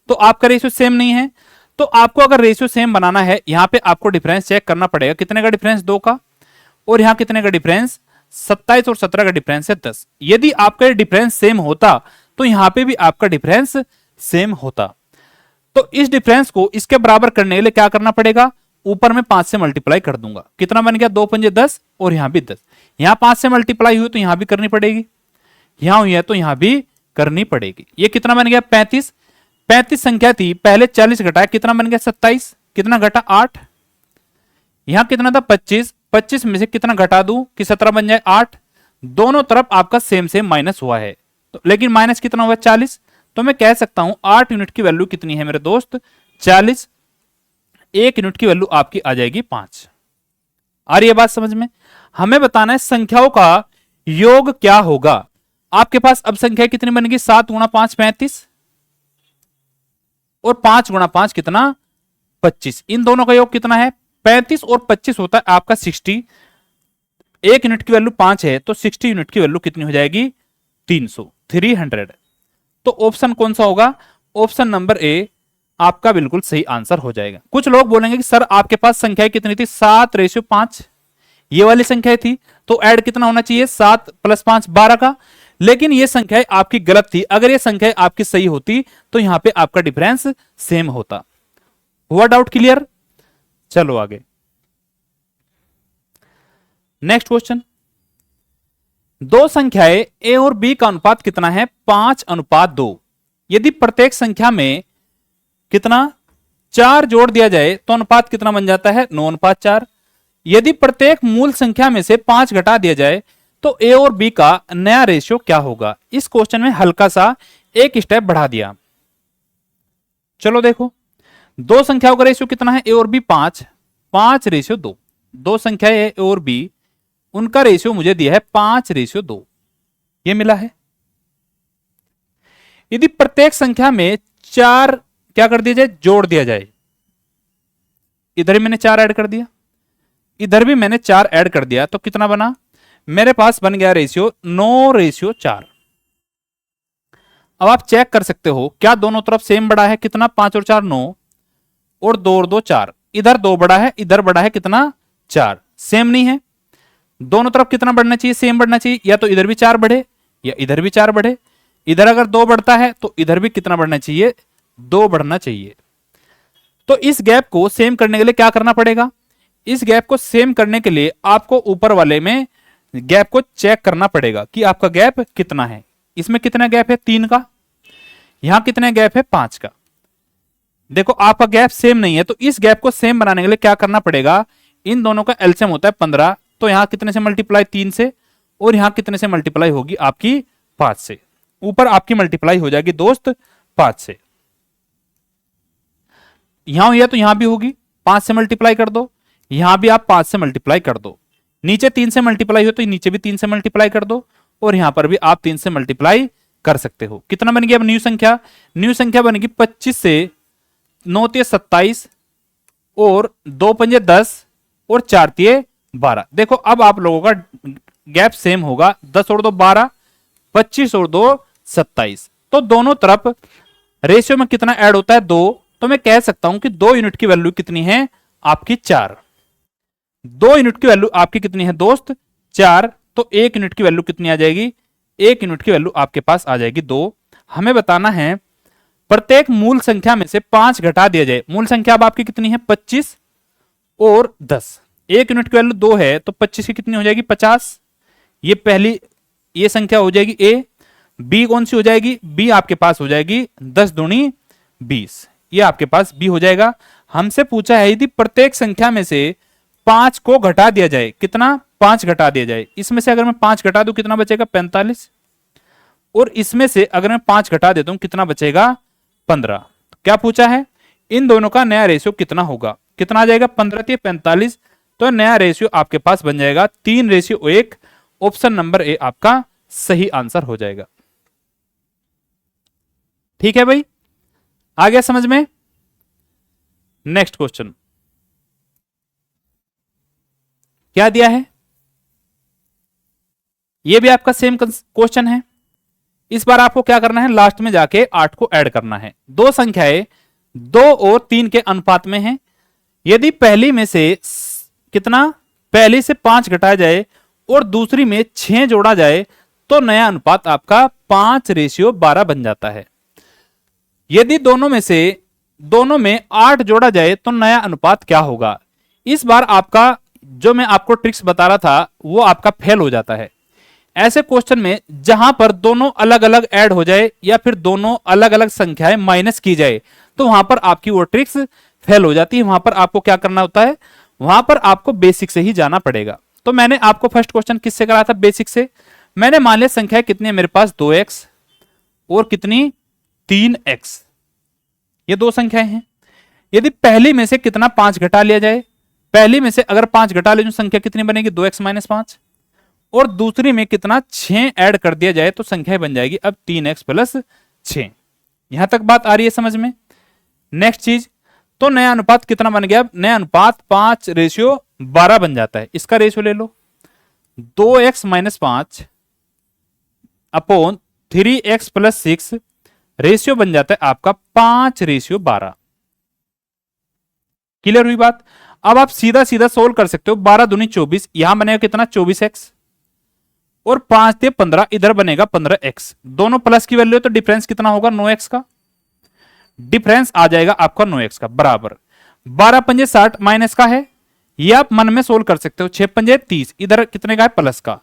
तो आपका रेशियो सेम नहीं है। तो आपको अगर रेशियो सेम बनाना है, यहां पे आपको डिफरेंस चेक करना पड़ेगा। कितने का डिफरेंस, 2 का, और यहां कितने का डिफरेंस, 27 और 17 का डिफरेंस है 10। यदि आपका डिफरेंस सेम होता तो यहां पे भी आपका डिफरेंस सेम होता। तो इस डिफरेंस को इसके बराबर करने के लिए क्या करना पड़ेगा, ऊपर में 5 से मल्टीप्लाई कर दूंगा। कितना बन गया, 2 पंजे 10 और यहां भी 10। यहां 5 से मल्टीप्लाई हुई तो यहां भी करनी पड़ेगी, यहां हुई है तो यहां भी करनी पड़ेगी। ये कितना बन गया, 35। 35 संख्या थी, पहले 40 घटाया कितना बन गया 27, कितना घटा 8, यहां कितना था 25, 25 में से कितना घटा दूं कि 17 बन जाए 8, दोनों तरफ आपका सेम सेम माइनस हुआ है, तो लेकिन माइनस कितना हुआ 40, तो मैं कह सकता हूं 8 यूनिट की वैल्यू कितनी है मेरे दोस्त 40, 1 यूनिट की वैल्यू आपकी आ जाएगी 5। आ रही है बात समझ में? हमें बताना है संख्याओं का योग क्या होगा। आपके पास अब संख्या कितनी बनेगी 7 गुणा 5 35 और 5 गुणा 5 कितना 25, इन दोनों का योग कितना है 35 और 25 होता है आपका 60, 1 यूनिट की वैल्यू 5 है तो 60 यूनिट की वैल्यू कितनी हो जाएगी 300। तो ऑप्शन कौन सा होगा, ऑप्शन नंबर ए आपका बिल्कुल सही आंसर हो जाएगा। कुछ लोग बोलेंगे कि सर आपके पास संख्या कितनी थी 7:5, ये वाली संख्या थी तो ऐड कितना होना चाहिए 7 + 5 12 का, लेकिन ये संख्या आपकी गलत थी। अगर ये संख्या आपकी सही होती तो यहां पे आपका डिफरेंस सेम होता। हुआ डाउट क्लियर? चलो आगे नेक्स्ट क्वेश्चन। दो संख्याएं ए और बी का अनुपात कितना है 5:2। यदि प्रत्येक संख्या में कितना 4 जोड़ दिया जाए तो अनुपात कितना बन जाता है 9:4। यदि प्रत्येक मूल संख्या में से 5 घटा दिया जाए तो ए और बी का नया रेशियो क्या होगा। इस क्वेश्चन में हल्का सा एक स्टेप बढ़ा दिया। चलो देखो, दो संख्याओं का रेशियो कितना है ए और बी 5, 5:2। दो संख्या ए और बी, उनका रेशियो मुझे दिया है 5:2, ये मिला है। यदि प्रत्येक संख्या में 4 क्या कर दिया जाए जोड़ दिया जाए, इधर भी मैंने 4 ऐड कर दिया, इधर भी मैंने 4 ऐड कर दिया, तो कितना बना मेरे पास बन गया रेशियो 9:4। अब आप चेक कर सकते हो क्या दोनों तरफ सेम बड़ा है, कितना 5 और 4 9 और 2 और 2 4, इधर 2 बड़ा है इधर बड़ा है कितना 4, सेम नहीं है। दोनों तरफ कितना बढ़ना चाहिए सेम बढ़ना चाहिए, या तो इधर भी 4 बढ़े या इधर भी 4 बढ़े। इधर अगर 2 बढ़ता है तो इधर भी कितना बढ़ना चाहिए 2 बढ़ना चाहिए। तो इस गैप को सेम करने के लिए क्या करना पड़ेगा, इस गैप को सेम करने के लिए आपको ऊपर वाले में गैप को चेक करना पड़ेगा कि आपका गैप कितना है। इसमें कितना गैप है 3 का, यहां कितना गैप है 5 का। देखो आपका गैप सेम नहीं है, तो इस गैप को सेम बनाने के लिए क्या करना पड़ेगा, इन दोनों का एलसीएम होता है 15, तो यहां कितने से मल्टीप्लाई 3 से, और यहां कितने से मल्टीप्लाई होगी आपकी 5 से। ऊपर आपकी मल्टीप्लाई हो जाएगी दोस्त 5 से, यहां हुई है तो यहां भी होगी 5 से मल्टीप्लाई कर दो, यहां भी आप 5 से मल्टीप्लाई कर दो, नीचे 3 से मल्टीप्लाई हो तो नीचे भी 3 से मल्टीप्लाई कर दो, और यहां पर भी आप 3 से मल्टीप्लाई कर सकते हो। कितना बन गया अब न्यू संख्या, न्यू संख्या बनेगी 25 से 9 × 27 और 2 × 10 और 4 × 12। देखो अब आप लोगों का गैप सेम होगा, 10 और 2 12, 25 और 2 27, तो दोनों तरफ रेशियो में कितना ऐड होता है 2, तो मैं कह सकता हूं कि 2 यूनिट की वैल्यू कितनी है आपकी 4। 2 यूनिट की वैल्यू आपकी कितनी है दोस्त 4, तो 1 यूनिट की वैल्यू कितनी आ जाएगी, 1 यूनिट की वैल्यू आपके पास आ जाएगी 2। हमें बताना है प्रत्येक मूल संख्या में से 5 घटा दिया जाए। मूल संख्या अब आपकी कितनी है 25 और 10, 1 यूनिट की वैल्यू 2 है तो 25 की कितनी हो जाएगी 50। ये पहली ये संख्या हो जाएगी ए। बी कौन सी हो जाएगी, बी आपके पास हो जाएगी 10 दूनी 20, ये आपके पास बी हो जाएगा। हमसे पूछा है यदि प्रत्येक संख्या में से 5 को घटा दिया जाए, कितना 5 घटा दिया जाए, इसमें से अगर मैं 5 घटा दूं कितना बचेगा 45, और इसमें से अगर मैं 5 घटा देता हूं कितना बचेगा 15। क्या पूछा है, इन दोनों का नया रेशियो कितना होगा, कितना आ जाएगा 15 × 45, तो नया रेशियो आपके पास बन जाएगा 3:1। ऑप्शन नंबर ए आपका सही आंसर हो जाएगा। ठीक है भाई, आ गया समझ में? नेक्स्ट क्वेश्चन क्या दिया है, यह भी आपका सेम क्वेश्चन है। इस बार आपको क्या करना है, लास्ट में जाके 8 को ऐड करना है। दो संख्याएं 2 और 3 के अनुपात में हैं। यदि पहली में से कितना, पहली से 5 घटाया जाए और दूसरी में 6 जोड़ा जाए तो नया अनुपात आपका 5:12 बन जाता है। यदि दोनों में 8 जोड़ा जाए तो नया अनुपात क्या होगा। इस बार आपका जो मैं आपको ट्रिक्स बता रहा था वो आपका फेल हो जाता है। ऐसे क्वेश्चन में जहां पर दोनों अलग अलग ऐड हो जाए या फिर दोनों अलग अलग संख्याएं माइनस की जाए, तो वहां पर आपकी वो ट्रिक्स फेल हो जाती है। वहां पर आपको क्या करना होता है, वहां पर आपको बेसिक से ही जाना पड़ेगा। तो मैंने आपको फर्स्ट क्वेश्चन किससे करा था, बेसिक से। मैंने मान लिया संख्या कितनी है मेरे पास, 2x और कितनी 3x, ये दो संख्याएं हैं। यदि पहली में से कितना 5 घटा लिया जाए, पहली में से अगर 5 घटा ले, जो संख्या कितनी बनेगी 2x माइनस 5, और दूसरी में कितना 6 ऐड कर दिया जाए तो संख्या बन जाएगी अब 3x प्लस 6। यहां तक बात आ रही है समझ में। नेक्स्ट चीज, तो नया अनुपात कितना बन गया, नया अनुपात 5:12 बन जाता है। इसका रेशियो ले लो, 2x minus 5 upon 3x plus 6, ratio बन जाता है आपका 5:12। क्लियर हुई बात। अब आप सीधा सीधा सोल्व कर सकते हो, 12 दूनी 24, यहां बनेगा कितना 24x, और 5 से 15, इधर बनेगा 15x। दोनों प्लस की वैल्यू है तो डिफरेंस कितना होगा 9x का, डिफरेंस आ जाएगा आपका 9x का बराबर 12 पंजे 60 माइनस का है, ये आप मन में सोल्व कर सकते हो। 6 पंजे 30, इधर कितने का है प्लस का,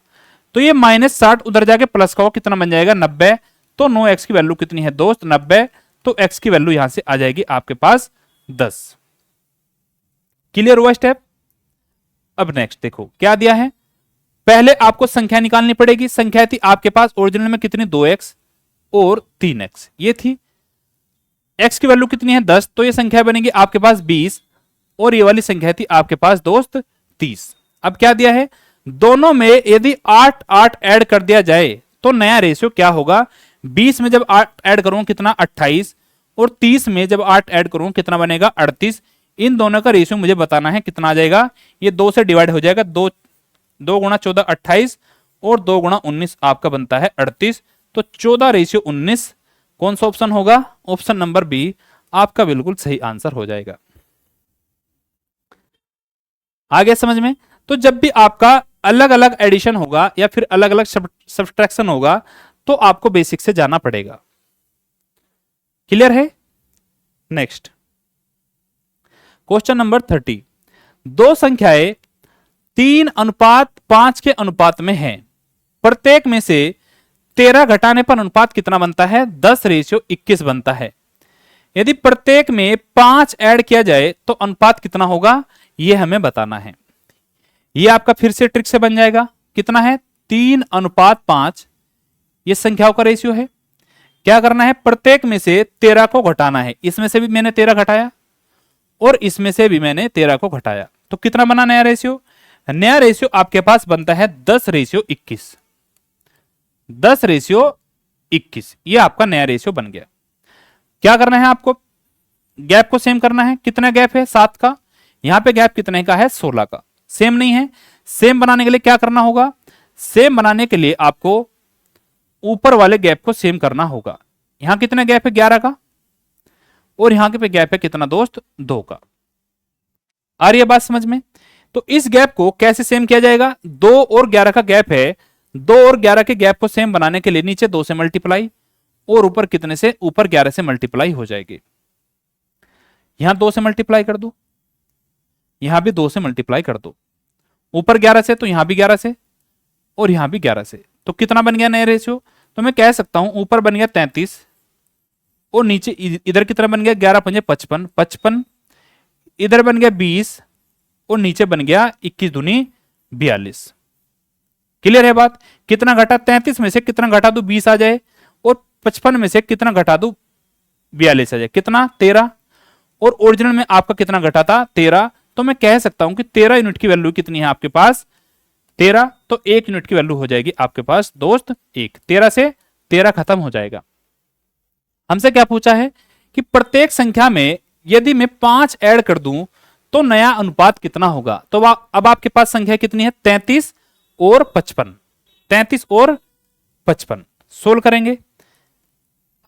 तो ये -60 उधर जाके प्लस का हो, कितना बन जाएगा 90। तो 9x की वैल्यू कितनी है दोस्त 90, तो x की वैल्यू यहां से आ जाएगी आपके पास 10। क्लियर हुआ स्टेप। अब नेक्स्ट देखो क्या दिया है, पहले आपको संख्या निकालनी पड़ेगी। संख्या थी आपके पास ओरिजिनल में कितनी 2x और 3x, ये थी। x की वैल्यू कितनी है 10, तो ये संख्या बनेगी आपके पास 20, और ये वाली संख्या थी आपके पास दोस्त 30। अब क्या दिया है, दोनों में यदि 8 8 ऐड कर दिया जाए तो नया रेशियो क्या होगा, 20 में जब 8 ऐड करूं कितना 28, और 30 में जब 8 ऐड करूं कितना बनेगा 38। इन दोनों का रेशियो मुझे बताना है कितना आ जाएगा, ये 2 से डिवाइड हो जाएगा, 2 गुणा 14 28, और 2 गुणा 19 आपका बनता है 38। तो 14:19 कौन सा ऑप्शन होगा, ऑप्शन नंबर बी आपका बिल्कुल सही आंसर हो जाएगा। आगे समझ में। तो जब भी आपका अलग अलग एडिशन होगा या फिर अलग अलग सब्ट्रैक्शन होगा तो आपको बेसिक से जाना पड़ेगा। क्लियर है। नेक्स्ट क्वेश्चन नंबर 30, दो संख्याएं 3:5 के अनुपात में हैं, प्रत्येक में से 13 घटाने पर अनुपात कितना बनता है, 10:21 बनता है। यदि प्रत्येक में 5 ऐड किया जाए तो अनुपात कितना होगा, यह हमें बताना है। यह आपका फिर से ट्रिक से बन जाएगा, कितना है 3:5, यह संख्याओं का रेशियो है। क्या करना है, प्रत्येक में से 13 को घटाना है। इसमें से भी मैंने 13 घटाया और इसमें से भी मैंने 13 को घटाया, तो कितना बना नया रेशियो, नया रेशियो आपके पास बनता है 10:21। 10:21 ये आपका नया रेशियो बन गया। क्या करना है आपको, गैप को सेम करना है। कितना गैप है 7 का, यहां पे गैप कितने का है 16 का, सेम नहीं है। सेम बनाने के लिए क्या करना होगा, सेम बनाने के लिए आपको ऊपर वाले गैप को सेम करना होगा। यहां कितना गैप है 11 का, और यहां के पे गैप है कितना दोस्त 2 का। आ रही है बात समझ में। तो इस गैप को कैसे सेम किया जाएगा, 2 और 11 का गैप है, 2 और 11 के गैप को सेम बनाने के लिए नीचे 2 से मल्टीप्लाई और ऊपर कितने से, ऊपर 11 से मल्टीप्लाई हो जाएगी। यहां 2 से मल्टीप्लाई कर दो, यहां भी 2 से मल्टीप्लाई कर दो, ऊपर 11 से तो यहां भी 11 से और यहां भी 11 से, तो कितना बन गया नया रेशियो। तो मैं कह सकता हूं ऊपर बन गया 33 और नीचे इधर कितना बन गया 11 पंजे 55, 55 इधर बन गया 20 और नीचे बन गया 21 दूनी 42। क्लियर है बात। कितना घटा, 33 में से कितना घटा दू 20 आ जाए, और 55 में से कितना घटा दू 42 आ जाए, कितना 13, और ओरिजिनल में आपका कितना घटा था 13। तो मैं कह सकता हूं कि 13 यूनिट की वैल्यू कितनी है आपके पास 13, तो 1 यूनिट की वैल्यू हो जाएगी आपके पास दोस्त 1। 13 से 13 खत्म हो जाएगा। हमसे क्या पूछा है कि प्रत्येक संख्या में यदि मैं 5 ऐड कर दूं तो नया अनुपात कितना होगा। तो अब आपके पास संख्या कितनी है 33 और 55, 33 और 55 सोल्व करेंगे।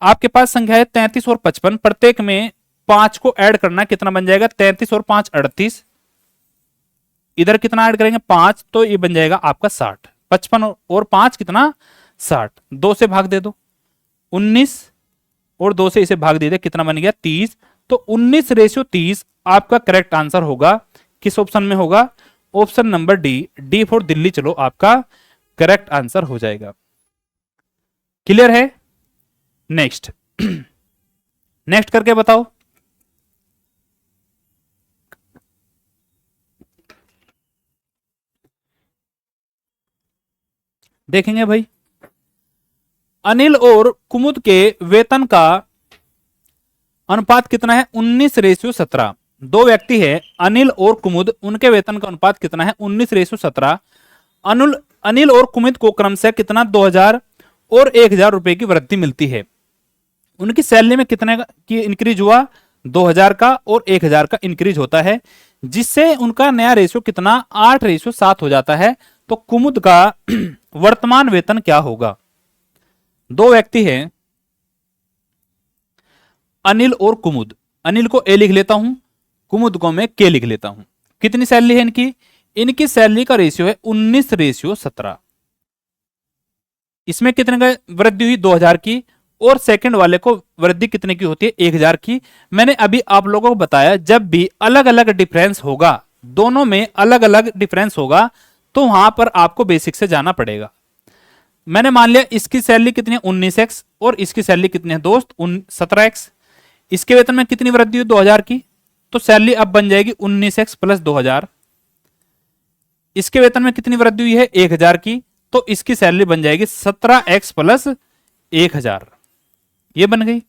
आपके पास संख्या है 33 और 55, प्रत्येक में 5 को ऐड करना, कितना बन जाएगा 33 और 5 38, इधर कितना ऐड करेंगे 5, तो ये बन जाएगा आपका 60। 55 और 5 कितना 60, 2 से भाग दे दो 19 और 2 से इसे भाग दे दे, कितना बन गया 30। तो 19:30 आपका करेक्ट आंसर होगा। किस ऑप्शन में होगा, option number D, D for Delhi चलो आपका करेक्ट आंसर हो जाएगा। क्लियर है? नेक्स्ट नेक्स्ट करके बताओ। देखेंगे भाई, अनिल और कुमुद के वेतन का अनुपात कितना है? 19:17। दो व्यक्ति है अनिल और कुमुद, उनके वेतन का अनुपात कितना है? 19:17। अनिल और कुमुद को क्रमशः कितना 2000 और 1000 रुपए की वृद्धि मिलती है। उनकी सैलरी में कितने की इंक्रीज हुआ? 2000 का और 1000 का इंक्रीज होता है, जिससे उनका नया रेशियो कितना 8:7 हो जाता है। तो कुमुद का वर्तमान वेतन क्या होगा? दो व्यक्ति हैं अनिल और कुमुद, अनिल को ए लिख लेता हूं, कुमुद को मैं के लिख लेता हूं। कितनी सैलरी है इनकी? इनकी सैलरी का रेशियो है 19:17। इसमें कितने का वृद्धि हुई? 2000 की, और सेकंड वाले को वृद्धि कितने की होती है? 1000 की। मैंने अभी आप लोगों को बताया जब भी अलग अलग डिफरेंस होगा, दोनों में अलग अलग डिफरेंस होगा, तो वहां पर आपको बेसिक से जाना पड़ेगा। मैंने मान लिया इसकी सैलरी कितनी है? 19x, और इसकी सैलरी कितनी है दोस्त? 17x। इसके वेतन में कितनी वृद्धि हुई? 2000 की, तो सैलरी अब बन जाएगी 19x प्लस 2000। इसके वेतन में कितनी वृद्धि हुई है? 1000 की, तो इसकी सैलरी बन जाएगी 17x प्लस 1000। ये बन गई।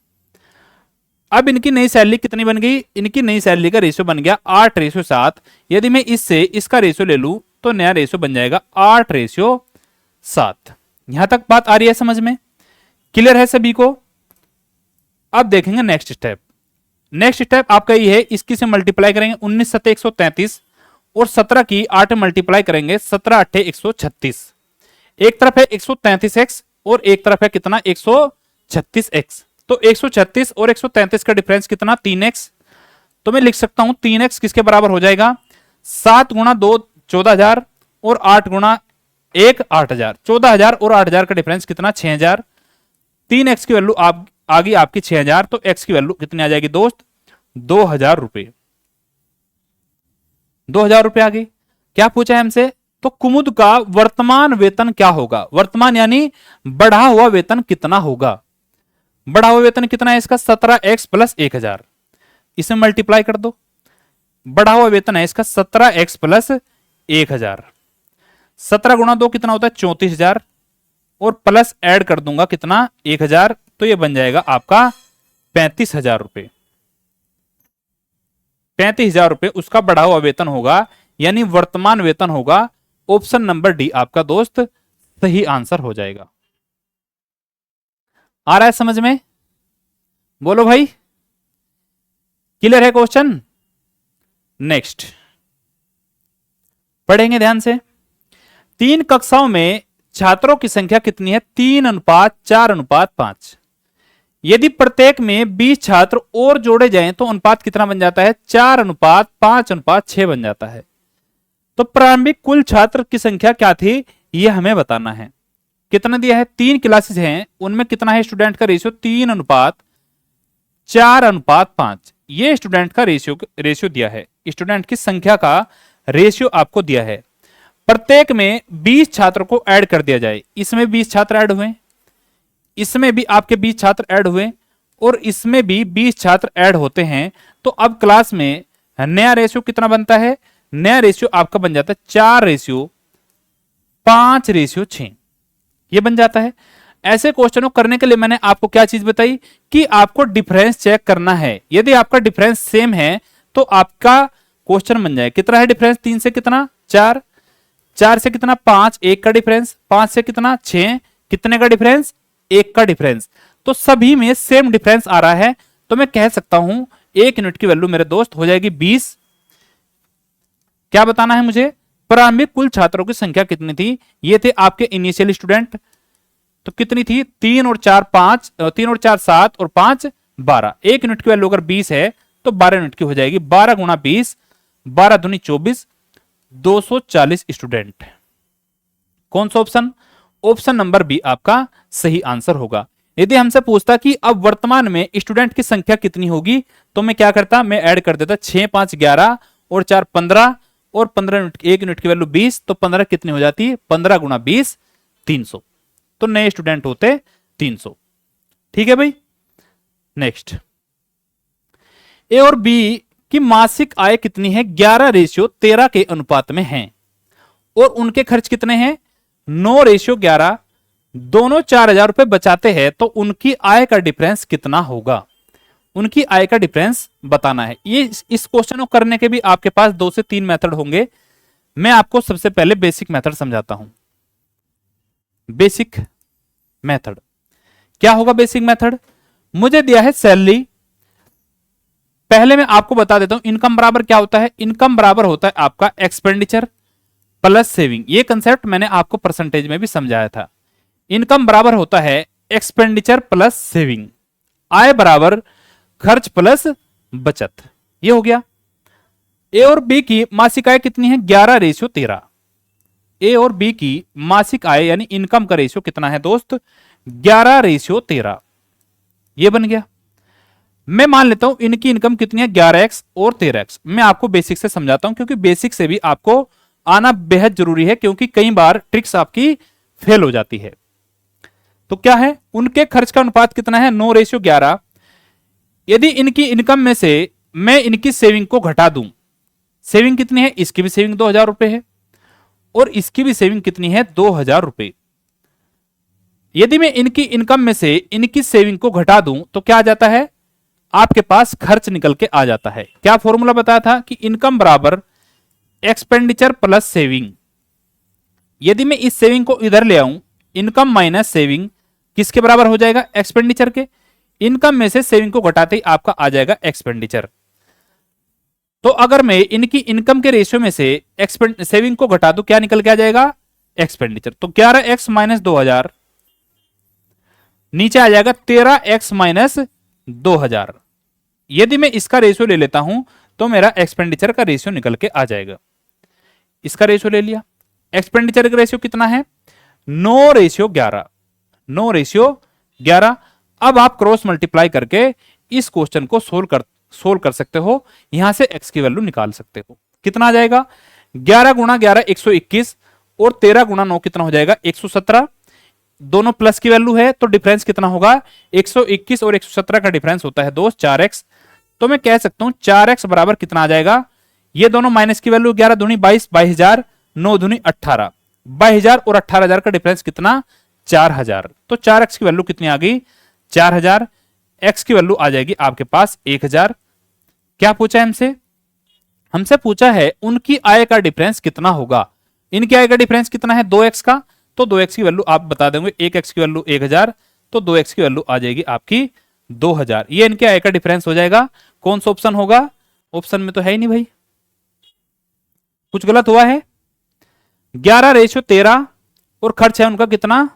अब इनकी नई सैलरी कितनी बन गई? इनकी नई सैलरी का रेशियो बन गया 8:7। यदि मैं इससे इसका रेशियो ले लूं तो नया रेशियो बन जाएगा 8:7। यहां तक बात आ रही है समझ में? क्लियर है सभी को? अब देखेंगे नेक्स्ट स्टेप। नेक्स्ट स्टेप आपका ये है, इसकी से मल्टीप्लाई करेंगे 19 7 133, और 17 की 8 मल्टीप्लाई करेंगे 17 8 136। एक तरफ है 133x और एक तरफ है कितना? 136x। तो 136 और 133 का डिफरेंस कितना? 3x। तो मैं लिख सकता हूं 3x किसके बराबर हो जाएगा? 7 गुणा 2 14,000 और 8 गुणा 1 8,000। 14,000 और 8,000 का डिफरेंस कितना? 6,000। 3x की वैल्यू आप आ गई आपकी 6,000, तो x की वैल्यू कितनी आ जाएगी दोस्त? 2,000 रुपए। 2,000 रुपए आ गई। क्या पूछा है हमसे? तो कुमुद का वर्तमान वेतन क्या होगा? वर्तमान यानी बढ़ा हुआ वेतन कितना होगा? बढ़ा हुआ वेतन कितना है इसका? 17x plus 1000। इसे मल्टीप्लाई कर दो। बढ़ा हुआ वेतन है इसका 17x प्लस 1000। 17 गुणा 2 कितना होता है? 34,000, और प्लस ऐड कर दूंगा कितना? 1000, तो ये बन जाएगा आपका 35,000 रुपए। 35,000 रुपए उसका बढ़ा हुआ वेतन होगा, यानी वर्तमान वेतन होगा। ऑप्शन नंबर डी आपका दोस्त सही आंसर हो जाएगा। आ रहा है समझ में? बोलो भाई, क्लियर है क्वेश्चन? नेक्स्ट पढ़ेंगे ध्यान से। 3 कक्षाओं में छात्रों की संख्या कितनी है? 3:4:5। यदि प्रत्येक में 20 छात्र और जोड़े जाएं तो अनुपात कितना बन जाता है? 4:5:6 बन जाता है। तो प्रारंभिक कुल छात्र की संख्या क्या थी, यह हमें बताना है। कितना दिया है? 3 क्लासेस हैं, उनमें कितना है स्टूडेंट का रेशियो? 3:4:5। ये स्टूडेंट का रेशियो दिया है, स्टूडेंट की संख्या का रेशियो आपको दिया है। प्रत्येक में 20 छात्र को ऐड कर दिया जाए। इसमें 20 छात्र ऐड हुए, इसमें भी आपके 20 छात्र ऐड हुए, और इसमें भी 20 छात्र ऐड होते हैं। तो अब क्लास में नया रेशियो कितना बनता है? नया रेशियो आपका बन जाता है 4:5:6। ये बन जाता है। ऐसे क्वेश्चनों करने के लिए मैंने आपको क्या चीज बताई कि आपको डिफरेंस चेक करना है। यदि आपका डिफरेंस सेम है तो आपका क्वेश्चन बन जाए। कितना है डिफरेंस? 3 से कितना? 4, 4 से कितना? 5, 1 का डिफरेंस, 5 से कितना? 6, कितने का डिफरेंस? 1 का डिफरेंस। तो सभी में सेम डिफरेंस आ रहा है, तो मैं कह सकता हूं 1 यूनिट की वैल्यू मेरे दोस्त हो जाएगी 20। क्या बताना है मुझे? प्रारंभिक कुल छात्रों की संख्या कितनी थी? ये थे आपके इनिशियल स्टूडेंट, तो कितनी थी? 3 और 4 5, 3 और 4 7 और 5 12। 1 यूनिट की वैल्यू अगर 20 है तो 12 यूनिट की हो जाएगी। 12 गुणा 20, 12 दूनी 24, 240 स्टूडेंट। कौन सा ऑप्शन? ऑप्शन नंबर बी आपका सही आंसर होगा। यदि हमसे पूछता कि अब वर्तमान में स्टूडेंट की संख्या कितनी होगी, तो मैं क्या करता? मैं ऐड कर देता 6 5 11 और 4 15, और 15 यूनिट, 1 यूनिट की वैल्यू 20, तो 15 कितनी हो जाती है? 15 गुणा 20, 300, तो नए स्टूडेंट होते 300। ठीक है भाई। नेक्स्ट, ए और बी की मासिक आय कितनी है? 11:13 के अनुपात में है और उनके खर्च कितने हैं? 9:11। दोनों 4,000 रुपए बचाते हैं तो उनकी आय का डिफरेंस कितना होगा? उनकी आय का डिफरेंस बताना है। ये इस क्वेश्चन को करने के भी आपके पास 2 से 3 मेथड होंगे। मैं आपको सबसे पहले बेसिक मेथड समझाता हूं। बेसिक मेथड क्या होगा? बेसिक मेथड, मुझे दिया है सैलरी। पहले मैं आपको बता देता हूं इनकम बराबर क्या होता है। इनकम बराबर होता है आपका एक्सपेंडिचर प्लस सेविंग। ये कंसेप्ट मैंने आपको परसेंटेज में भी समझाया था। इनकम बराबर होता है एक्सपेंडिचर प्लस सेविंग। आय बराबर खर्च प्लस बचत। ये हो गया। ए और बी की मासिक आय कितनी है? 11:13। ए और बी की मासिक आय यानी इनकम का रेशियो कितना है दोस्त? 11:13। ये बन गया। मैं मान लेता हूं इनकी इनकम कितनी है? 11x और 13x। मैं आपको बेसिक से समझाता हूं क्योंकि बेसिक से भी आपको आना बेहद जरूरी है, क्योंकि कई बार ट्रिक्स आपकी फेल हो जाती है। तो क्या है? उनके खर्च का अनुपात कितना है? 9:11। यदि इनकी इनकम में से मैं इनकी सेविंग को घटा दूं, सेविंग कितनी है? इसकी भी सेविंग 2,000 रुपए है और इसकी भी सेविंग कितनी है? 2,000 रुपए। यदि मैं इनकी इनकम में से इनकी सेविंग को घटा दूं तो क्या आ जाता है? आपके पास खर्च निकल के आ जाता है। क्या फॉर्मूला बताया था कि इनकम बराबर एक्सपेंडिचर प्लस सेविंग। यदि मैं इस सेविंग को इधर ले आऊं, इनकम माइनस सेविंग किसके बराबर हो जाएगा? एक्सपेंडिचर के। इनकम में से सेविंग को घटाते ही आपका आ जाएगा एक्सपेंडिचर। तो अगर मैं इनकी इनकम के रेशियो में से सेविंग को घटा दूं, क्या निकल के आ जाएगा? एक्सपेंडिचर। तो 11x माइनस 2,000 नीचे आ जाएगा 13x माइनस 2,000। यदि मैं इसका रेशियो ले लेता हूं तो मेरा एक्सपेंडिचर का रेशियो निकल के आ जाएगा। इसका रेशियो ले लिया। एक्सपेंडिचर का रेशियो कितना है? 9:11। 9:11। अब आप क्रॉस मल्टीप्लाई करके इस क्वेश्चन को सोल्व कर सकते हो। यहां से x की वैल्यू निकाल सकते हो। कितना आ जाएगा? 11 गुणा 11 121 और 13 गुणा 9 कितना हो जाएगा? 117। दोनों प्लस की वैल्यू है तो डिफरेंस कितना होगा? 121 और 117 का डिफरेंस होता है दोस्त 4x। तो मैं कह सकता हूं 4x बराबर कितना आ जाएगा? ये दोनों माइनस की वैल्यू 11 दूनी 22, 22,000, 9 दूनी 18, 22,000 और 18,000 का डिफरेंस कितना? 4,000। तो 4x की वैल्यू कितनी आ गई? 4,000। x की वैल्यू आ जाएगी आपके पास 1,000। क्या पूछा है हमसे? हमसे पूछा है उनकी आय का डिफरेंस कितना होगा। इनकी आय का डिफरेंस कितना है? 2x का। तो 2x की वैल्यू आप बता देंगे। 1x की वैल्यू 1,000 तो 2x की वैल्यू आ जाएगी आपकी 2,000। ये इनके आय का डिफरेंस हो जाएगा। कौन सा ऑप्शन होगा? ऑप्शन में तो है ही नहीं भाई, कुछ गलत हुआ है। 11:13 और खर्च है उनका कितना?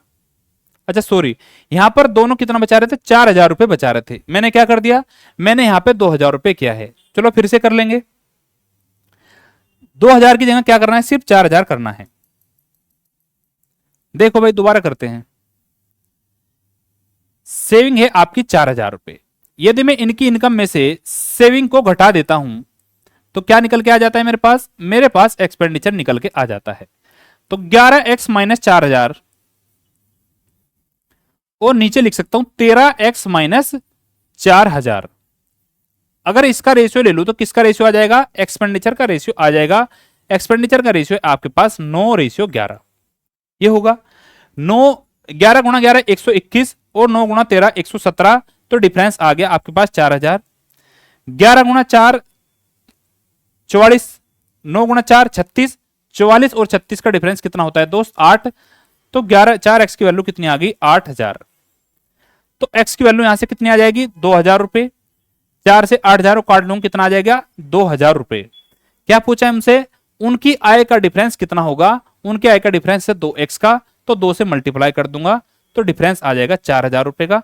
अच्छा सॉरी, यहां पर दोनों कितना बचा रहे थे? 4,000 रुपए बचा रहे थे। मैंने क्या कर दिया? मैंने यहां पे 2,000 रुपए किया है। चलो फिर से कर लेंगे। 2,000 की जगह क्या करना है? सिर्फ 4,000 करना है। देखो भाई दोबारा करते हैं। सेविंग है आपकी 4,000 रुपए। यदि मैं इनकी इनकम में से सेविंग को घटा देता हूं तो क्या निकल के आ जाता है मेरे पास? मेरे पास एक्सपेंडिचर निकल के आ जाता है। तो 11x माइनस 4,000 और नीचे लिख सकता हूं 13x माइनस 4,000। अगर इसका रेशियो ले लूं तो किसका रेशियो आ जाएगा? एक्सपेंडिचर का रेशियो आ जाएगा। एक्सपेंडिचर का रेशियो आपके पास 9:11। ये होगा 9 11 गुणा 11 121 और 9 गुणा 13 117। तो डिफरेंस आ गया आपके पास 4,000। 11 गुणा 4 44, 9 गुणा 4 36, 44 और 36 का डिफरेंस कितना होता है दोस्त? 8। तो 11 4x की वैल्यू कितनी आ गई? 8,000। तो x की वैल्यू यहां से कितनी आ जाएगी? 2,000 रुपए। 4 से 8,000 काट लूंगा, कितना आ जाएगा? 2,000 रुपए। क्या पूछा है हमसे? उनकी आय का डिफरेंस कितना होगा? उनके आय का डिफरेंस है 2x का, तो 2 से मल्टीप्लाई कर दूंगा तो डिफरेंस आ जाएगा 4,000 रुपए का।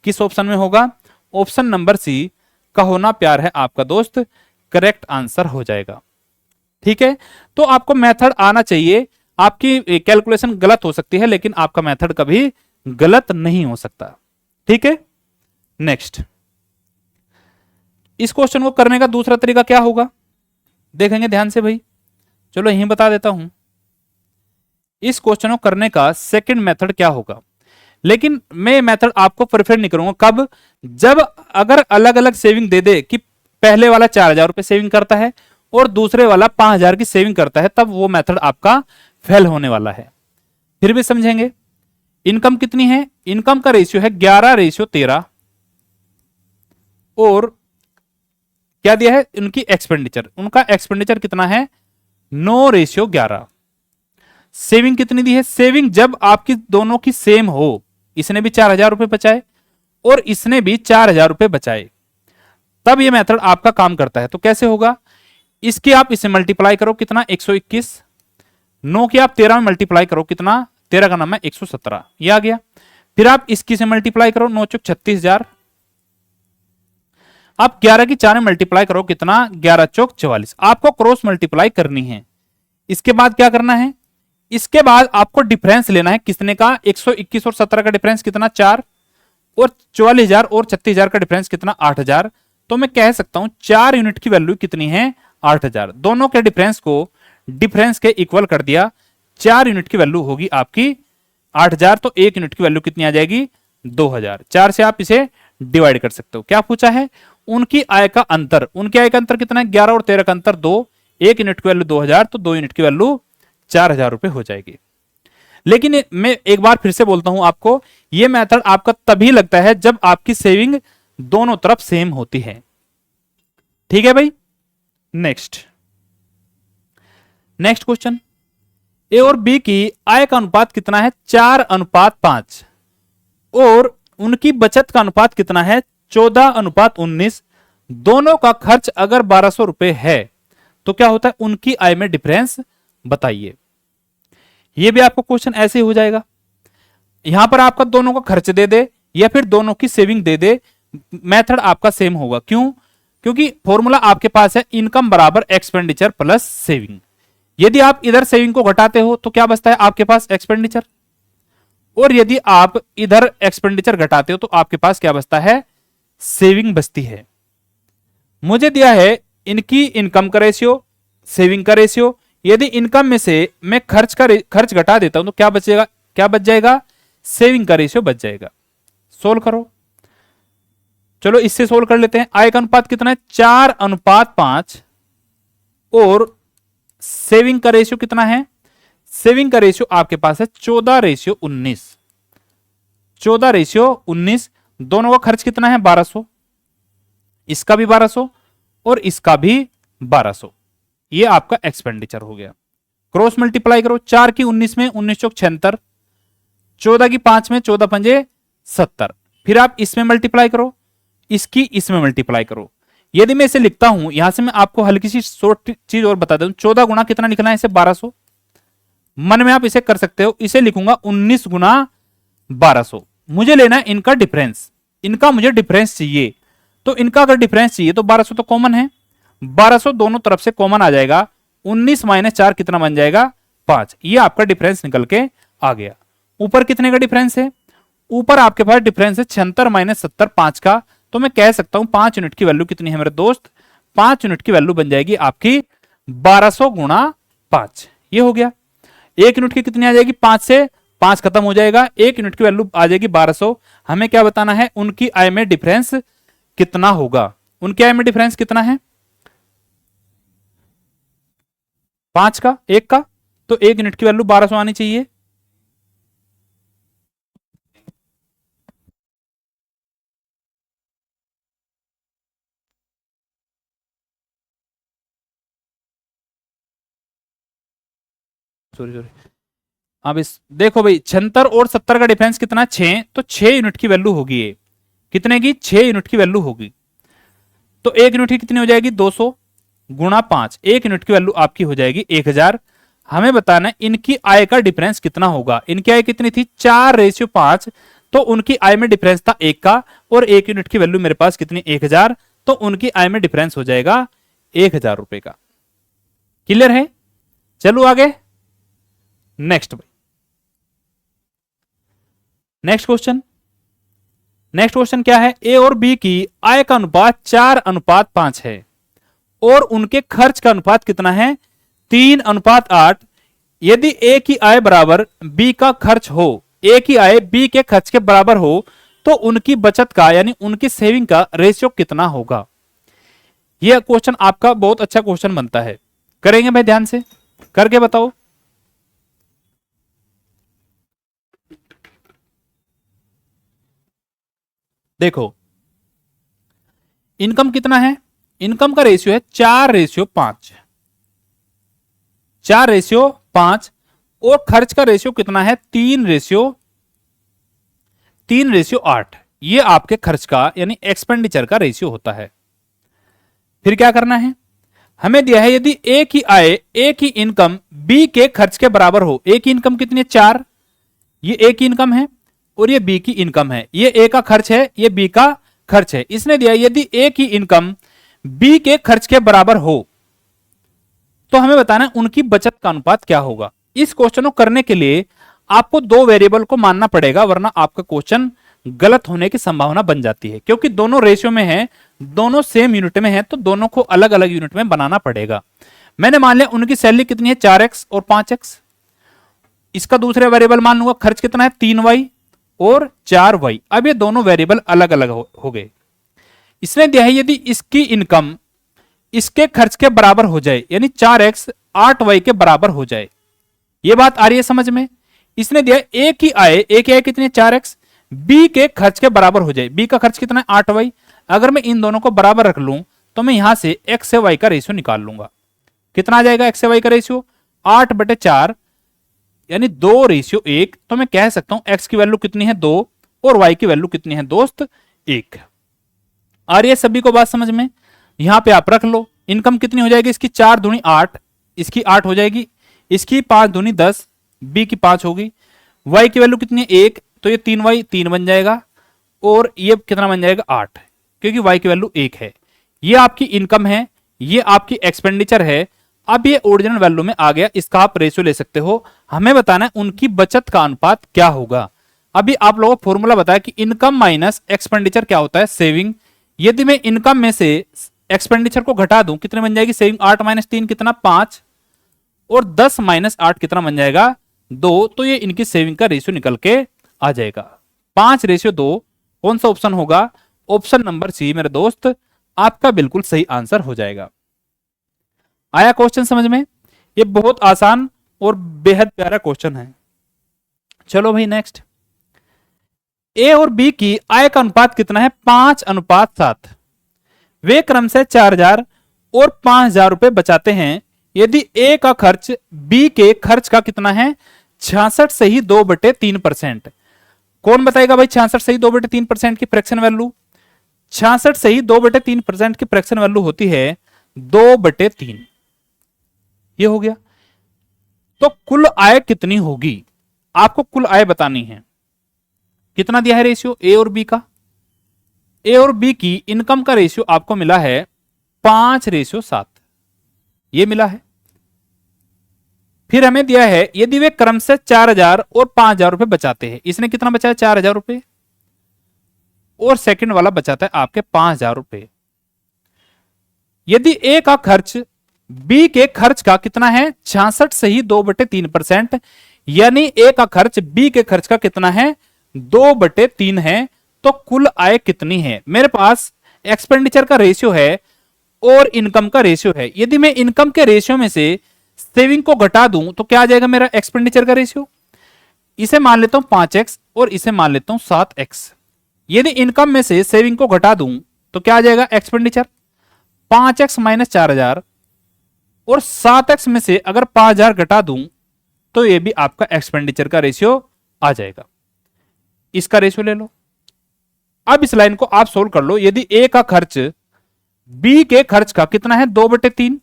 किस ऑप्शन में होगा? ऑप्शन नंबर सी का होना प्यार है आपका दोस्त करेक्ट आंसर हो जाएगा। ठीक है, तो आपको मेथड आना चाहिए। आपकी कैलकुलेशन गलत हो सकती है लेकिन आपका मेथड कभी गलत नहीं हो सकता। ठीक है, नेक्स्ट। इस क्वेश्चन को करने का दूसरा तरीका क्या होगा? देखेंगे ध्यान से भाई। चलो यहीं बता देता हूं। इस क्वेश्चन को करने का सेकंड मेथड क्या होगा, लेकिन मैं मेथड आपको प्रेफर नहीं करूंगा। कब? जब अगर अलग अलग सेविंग दे दे कि पहले वाला 4,000 रुपए सेविंग करता है और दूसरे वाला 5,000 की सेविंग करता है, तब वो मेथड आपका फेल होने वाला है। फिर भी समझेंगे। इनकम कितनी है? इनकम का रेशियो है 11:13 और क्या दिया है उनकी एक्सपेंडिचर, उनका एक्सपेंडिचर कितना है 9:11। सेविंग कितनी दी है? सेविंग जब आपकी दोनों की सेम हो, इसने भी 4,000 रुपए बचाए और इसने भी 4,000 रुपए बचाए, तब ये मेथड आपका काम करता है। तो कैसे होगा? इसकी आप इसे मल्टीप्लाई करो, कितना 121, 9 की आप 13 में मल्टीप्लाई करो, कितना 13 का नाम है 117, ये आ गया। फिर आप इसकी से मल्टीप्लाई करो, 9 चौक 36,000। आप 11 की 4 में मल्टीप्लाई करो, कितना 11 चौक 44। आपको क्रॉस मल्टीप्लाई करनी है। इसके बाद क्या करना है? इसके बाद आपको डिफरेंस लेना है। किसने का? 121 और 17 का डिफरेंस कितना 4 और 44,000 और 36,000 का डिफरेंस कितना 8,000। तो मैं कह सकता हूं 4 यूनिट की वैल्यू कितनी है 8,000। दोनों के डिफरेंस को डिफरेंस के इक्वल कर दिया, 4 यूनिट की वैल्यू होगी आपकी 8,000। तो 1 यूनिट की वैल्यू कितनी आ जाएगी 2,000। 4 से आप इसे डिवाइड कर सकते हो। क्या पूछा है? उनकी आय का अंतर। उनकी आय का अंतर कितना है? 11 और 13 का अंतर 2। 1 यूनिट की वैल्यू 2,000, तो 2 यूनिट की वैल्यू 4,000 रुपए हो जाएगी। लेकिन मैं एक बार फिर से बोलता हूं आपको, यह मेथड आपका तभी लगता है जब आपकी सेविंग दोनों तरफ सेम होती है। ठीक है भाई। नेक्स्ट क्वेश्चन, ए और बी की आय का अनुपात कितना है 4:5 और उनकी बचत का अनुपात कितना है 14:19। दोनों का खर्च अगर 1,200 रुपए है तो क्या होता है उनकी आय में डिफरेंस बताइए। यह भी आपको क्वेश्चन ऐसे ही हो जाएगा। यहां पर आपका दोनों का खर्च दे दे या फिर दोनों की सेविंग दे दे, मेथड आपका सेम होगा। क्यों? क्योंकि फॉर्मूला आपके पास है इनकम बराबर एक्सपेंडिचर प्लस सेविंग। यदि आप इधर सेविंग को घटाते हो तो क्या बचता है आपके पास एक्सपेंडिचर, और यदि आप इधर एक्सपेंडिचर घटाते हो तो आपके पास क्या बचता है सेविंग बचती है। मुझे दिया है इनकी इनकम का रेशियो, सेविंग का रेशियो। यदि इनकम में से मैं खर्च घटा देता हूं तो क्या बचेगा? क्या बच जाएगा? सेविंग का रेशियो बच जाएगा। सोल्व करो। चलो इससे सोल्व कर लेते हैं। आय का अनुपात कितना है 4:5 और सेविंग का रेशियो कितना है? सेविंग का रेशियो आपके पास है 14:19। 14:19। दोनों का खर्च कितना है 1,200, इसका भी 1,200 और इसका भी 1,200। ये आपका एक्सपेंडिचर हो गया। क्रॉस मल्टीप्लाई करो, 4 की 19 में 19 चौक 76, 14 की 5 में 14 पंजे 70। फिर आप इसमें मल्टीप्लाई करो, इसकी इसमें मल्टीप्लाई करो। यदि मैं इसे लिखता हूं, यहां से मैं आपको हल्की सी शॉर्ट चीज और बता दूं, 14 गुना कितना निकला है इसे 1,200। मन में आप इसे कर सकते हो, इसे लिखूंगा 19 गुना 1,200। मुझे लेना है इनका डिफरेंस, इनका मुझे डिफरेंस चाहिए। तो इनका अगर डिफरेंस चाहिए तो 1,200 तो कॉमन है, 1,200 दोनों तरफ से कॉमन आ जाएगा। 19 - 4 कितना बन जाएगा 5। ये आपका डिफरेंस निकल के आ गया। ऊपर कितने का डिफरेंस है? ऊपर आपके पास डिफरेंस है 76 - 70 5 का। तो मैं कह सकता हूं 5 यूनिट की वैल्यू कितनी है मेरे दोस्त? 5 यूनिट की वैल्यू बन जाएगी आपकी 1,200 गुणा 5। ये हो गया। 1 यूनिट की कितनी आ जाएगी? 5 से 5 खत्म हो जाएगा, 1 यूनिट की वैल्यू आ जाएगी 1,200। हमें क्या बताना है? उनकी आय में डिफरेंस कितना होगा। उनकी आय में डिफरेंस कितना है 5 का 1 का, तो 1 यूनिट की वैल्यू 1,200 आनी चाहिए। सॉरी, अब इस देखो भाई 76 और 70 का डिफरेंस कितना 6, तो 6 यूनिट की वैल्यू होगी। ये कितने की? 6 यूनिट की वैल्यू होगी। तो 1 यूनिट की कितनी हो जाएगी 200 गुणा 5। 1 यूनिट की वैल्यू आपकी हो जाएगी 1,000। हमें बताना है इनकी आय का डिफरेंस कितना होगा। इनकी आय कितनी थी 4:5, तो उनकी आय में डिफरेंस था 1 का, और 1 यूनिट की वैल्यू मेरे पास कितनी 1,000, तो उनकी आय में डिफरेंस हो जाएगा 1,000 रुपए का। क्लियर है? चलो आगे नेक्स्ट भाई। नेक्स्ट क्वेश्चन क्या है? ए और बी की आय का अनुपात 4:5 है और उनके खर्च का अनुपात कितना है 3:8। यदि ए की आय बराबर बी का खर्च हो, ए की आय बी के खर्च के बराबर हो, तो उनकी बचत का यानी उनकी सेविंग का रेशियो कितना होगा। यह क्वेश्चन आपका बहुत अच्छा क्वेश्चन बनता है। करेंगे भाई, ध्यान से करके बताओ। देखो इनकम कितना है, इनकम का रेशियो है 4:5, 4:5, और खर्च का रेशियो कितना है 3:8। ये आपके खर्च का यानी एक्सपेंडिचर का रेशियो होता है। फिर क्या करना है, हमें दिया है यदि ए की आय, ए की इनकम बी के खर्च के बराबर हो। ए की इनकम कितनी है 4, ये ए की इनकम है और ये बी की इनकम है। ये ए का खर्च है, ये बी का खर्च है। इसने दिया यदि ए की इनकम बी के खर्च के बराबर हो तो हमें बताना है उनकी बचत का अनुपात क्या होगा। इस क्वेश्चन को करने के लिए आपको दो वेरिएबल को मानना पड़ेगा, वरना आपका क्वेश्चन गलत होने की संभावना बन जाती है। क्योंकि दोनों रेशियो में है, दोनों सेम यूनिट में है, तो दोनों को अलग अलग यूनिट में बनाना पड़ेगा। मैंने मान लिया उनकी सैलरी कितनी है 4x और 5x। इसका दूसरा वेरिएबल मान लूंगा खर्च कितना है 3y और 4y। अब ये दोनों वेरिएबल अलग अलग हो गए। इसने दिया है यदि इसकी इनकम इसके खर्च के बराबर हो जाए, यानी 4x 8y के बराबर हो जाए। ये बात आ रही है समझ में। इसने दिया ए की आय कितनी है 4x, बी के खर्च के बराबर हो जाए। बी का खर्च कितना है 8y। अगर मैं इन दोनों को बराबर रख लूं तो मैं यहां से x से y का रेशियो निकाल लूंगा। कितना आ जाएगा x से y का रेशियो 8/4 यानी 2:1। तो मैं कह सकता हूं x की वैल्यू कितनी है 2 और y की वैल्यू कितनी है दोस्त 1। आ रही है सभी को बात समझ में। यहां पे आप रख लो इनकम कितनी हो जाएगी, इसकी 4 दूनी 8, इसकी 8 हो जाएगी, इसकी 5 दूनी 10, बी की 5 होगी। y की वैल्यू कितनी है 1, तो ये 3y 3 बन जाएगा और ये कितना बन जाएगा 8, क्योंकि y की वैल्यू 1 है। ये आपकी इनकम है, ये आपकी एक्सपेंडिचर है। अब ये ओरिजिनल वैल्यू में आ गया, इसका आप रेशियो ले सकते हो। हमें बताना है उनकी बचत का अनुपात क्या होगा। अभी आप लोगों को फॉर्मूला बताया कि इनकम माइनस एक्सपेंडिचर क्या होता है सेविंग। यदि मैं इनकम में से एक्सपेंडिचर को घटा दूं कितने बन जाएगी सेविंग, 8 - 3 कितना 5 और 10 - 8 कितना बन जाएगा 2। तो ये इनकी सेविंग का रेशियो निकल के आ जाएगा 5:2। कौन सा ऑप्शन होगा, ऑप्शन नंबर सी मेरे दोस्त आपका बिल्कुल सही आंसर हो जाएगा। आया क्वेश्चन समझ में। ये बहुत आसान और बेहद प्यारा क्वेश्चन है। चलो भाई नेक्स्ट, ए और बी की आय का अनुपात कितना है 5:7। वे क्रम से 4,000 और 5,000 रुपए बचाते हैं। यदि ए का खर्च बी के खर्च का कितना है 66 से ही 2/3%। कौन बताएगा भाई 66 से ही 2/3% की फ्रैक्शन वैल्यू। 66 से ही 2/3% की फ्रैक्शन वैल्यू होती है 2/3। ये हो गया। तो कुल आय कितनी होगी, आपको कुल आय बतानी है। कितना दिया है रेशियो ए और बी का, ए और बी की इनकम का रेशियो आपको मिला है 5:7, ये मिला है। फिर हमें दिया है यदि वे क्रम से 4,000 और 5,000 रुपए बचाते हैं। इसने कितना बचाया 4,000 रुपए और सेकंड वाला बचाता है आपके 5,000 रुपए। यदि ए का खर्च बी के खर्च का कितना है 66 से ही 2/3%, यानी ए का खर्च बी के खर्च का कितना है 2/3 है। तो कुल आय कितनी है, मेरे पास एक्सपेंडिचर का रेशियो है और इनकम का रेशियो है। यदि मैं इनकम के रेशियो में से सेविंग को घटा दूं तो क्या आ जाएगा मेरा एक्सपेंडिचर का रेशियो। इसे मान लेता हूं 5x और इसे मान लेता हूं 7x। यदि इनकम में से सेविंग को घटा दूं तो क्या आ जाएगा एक्सपेंडिचर 5x - 4,000 और 7x में से अगर 5,000 घटा दूं तो ये भी आपका एक्सपेंडिचर का रेशियो आ जाएगा। इसका रेशियो ले लो। अब इस लाइन को आप सोल्व कर लो। यदि ए का खर्च बी के खर्च का कितना है 2/3,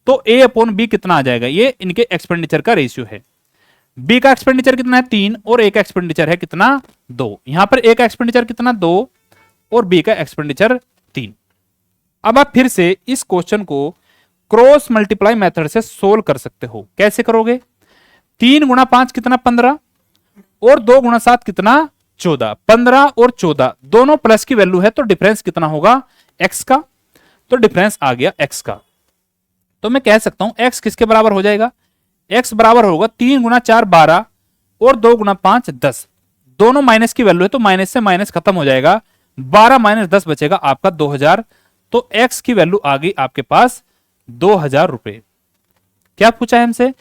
तो ए अपॉन बी कितना आ जाएगा, ये इनके एक्सपेंडिचर का रेशियो है। बी का एक्सपेंडिचर कितना है 3 और ए का एक्सपेंडिचर है कितना 2। यहां पर ए का एक्सपेंडिचर कितना 2 और बी का एक्सपेंडिचर 3। अब आप फिर से इस क्वेश्चन को क्रॉस मल्टीप्लाई मेथड से सोल्व कर सकते हो। कैसे करोगे, 3 × 5 कितना 15 और 2 × 7 कितना 14। 15 और 14 दोनों प्लस की वैल्यू है, तो डिफरेंस कितना होगा x का। तो डिफरेंस आ गया x का। तो मैं कह सकता हूं x किसके बराबर हो जाएगा, x बराबर होगा 3 गुना 4 12 और 2 गुना 5 10। दोनों माइनस की वैल्यू है तो माइनस से माइनस खत्म हो जाएगा, 12 माइनस 10 बचेगा आपका 2000। तो x की वैल्यू आ गई आपके पास 2000 रुपए। क्या पूछा है हमसे?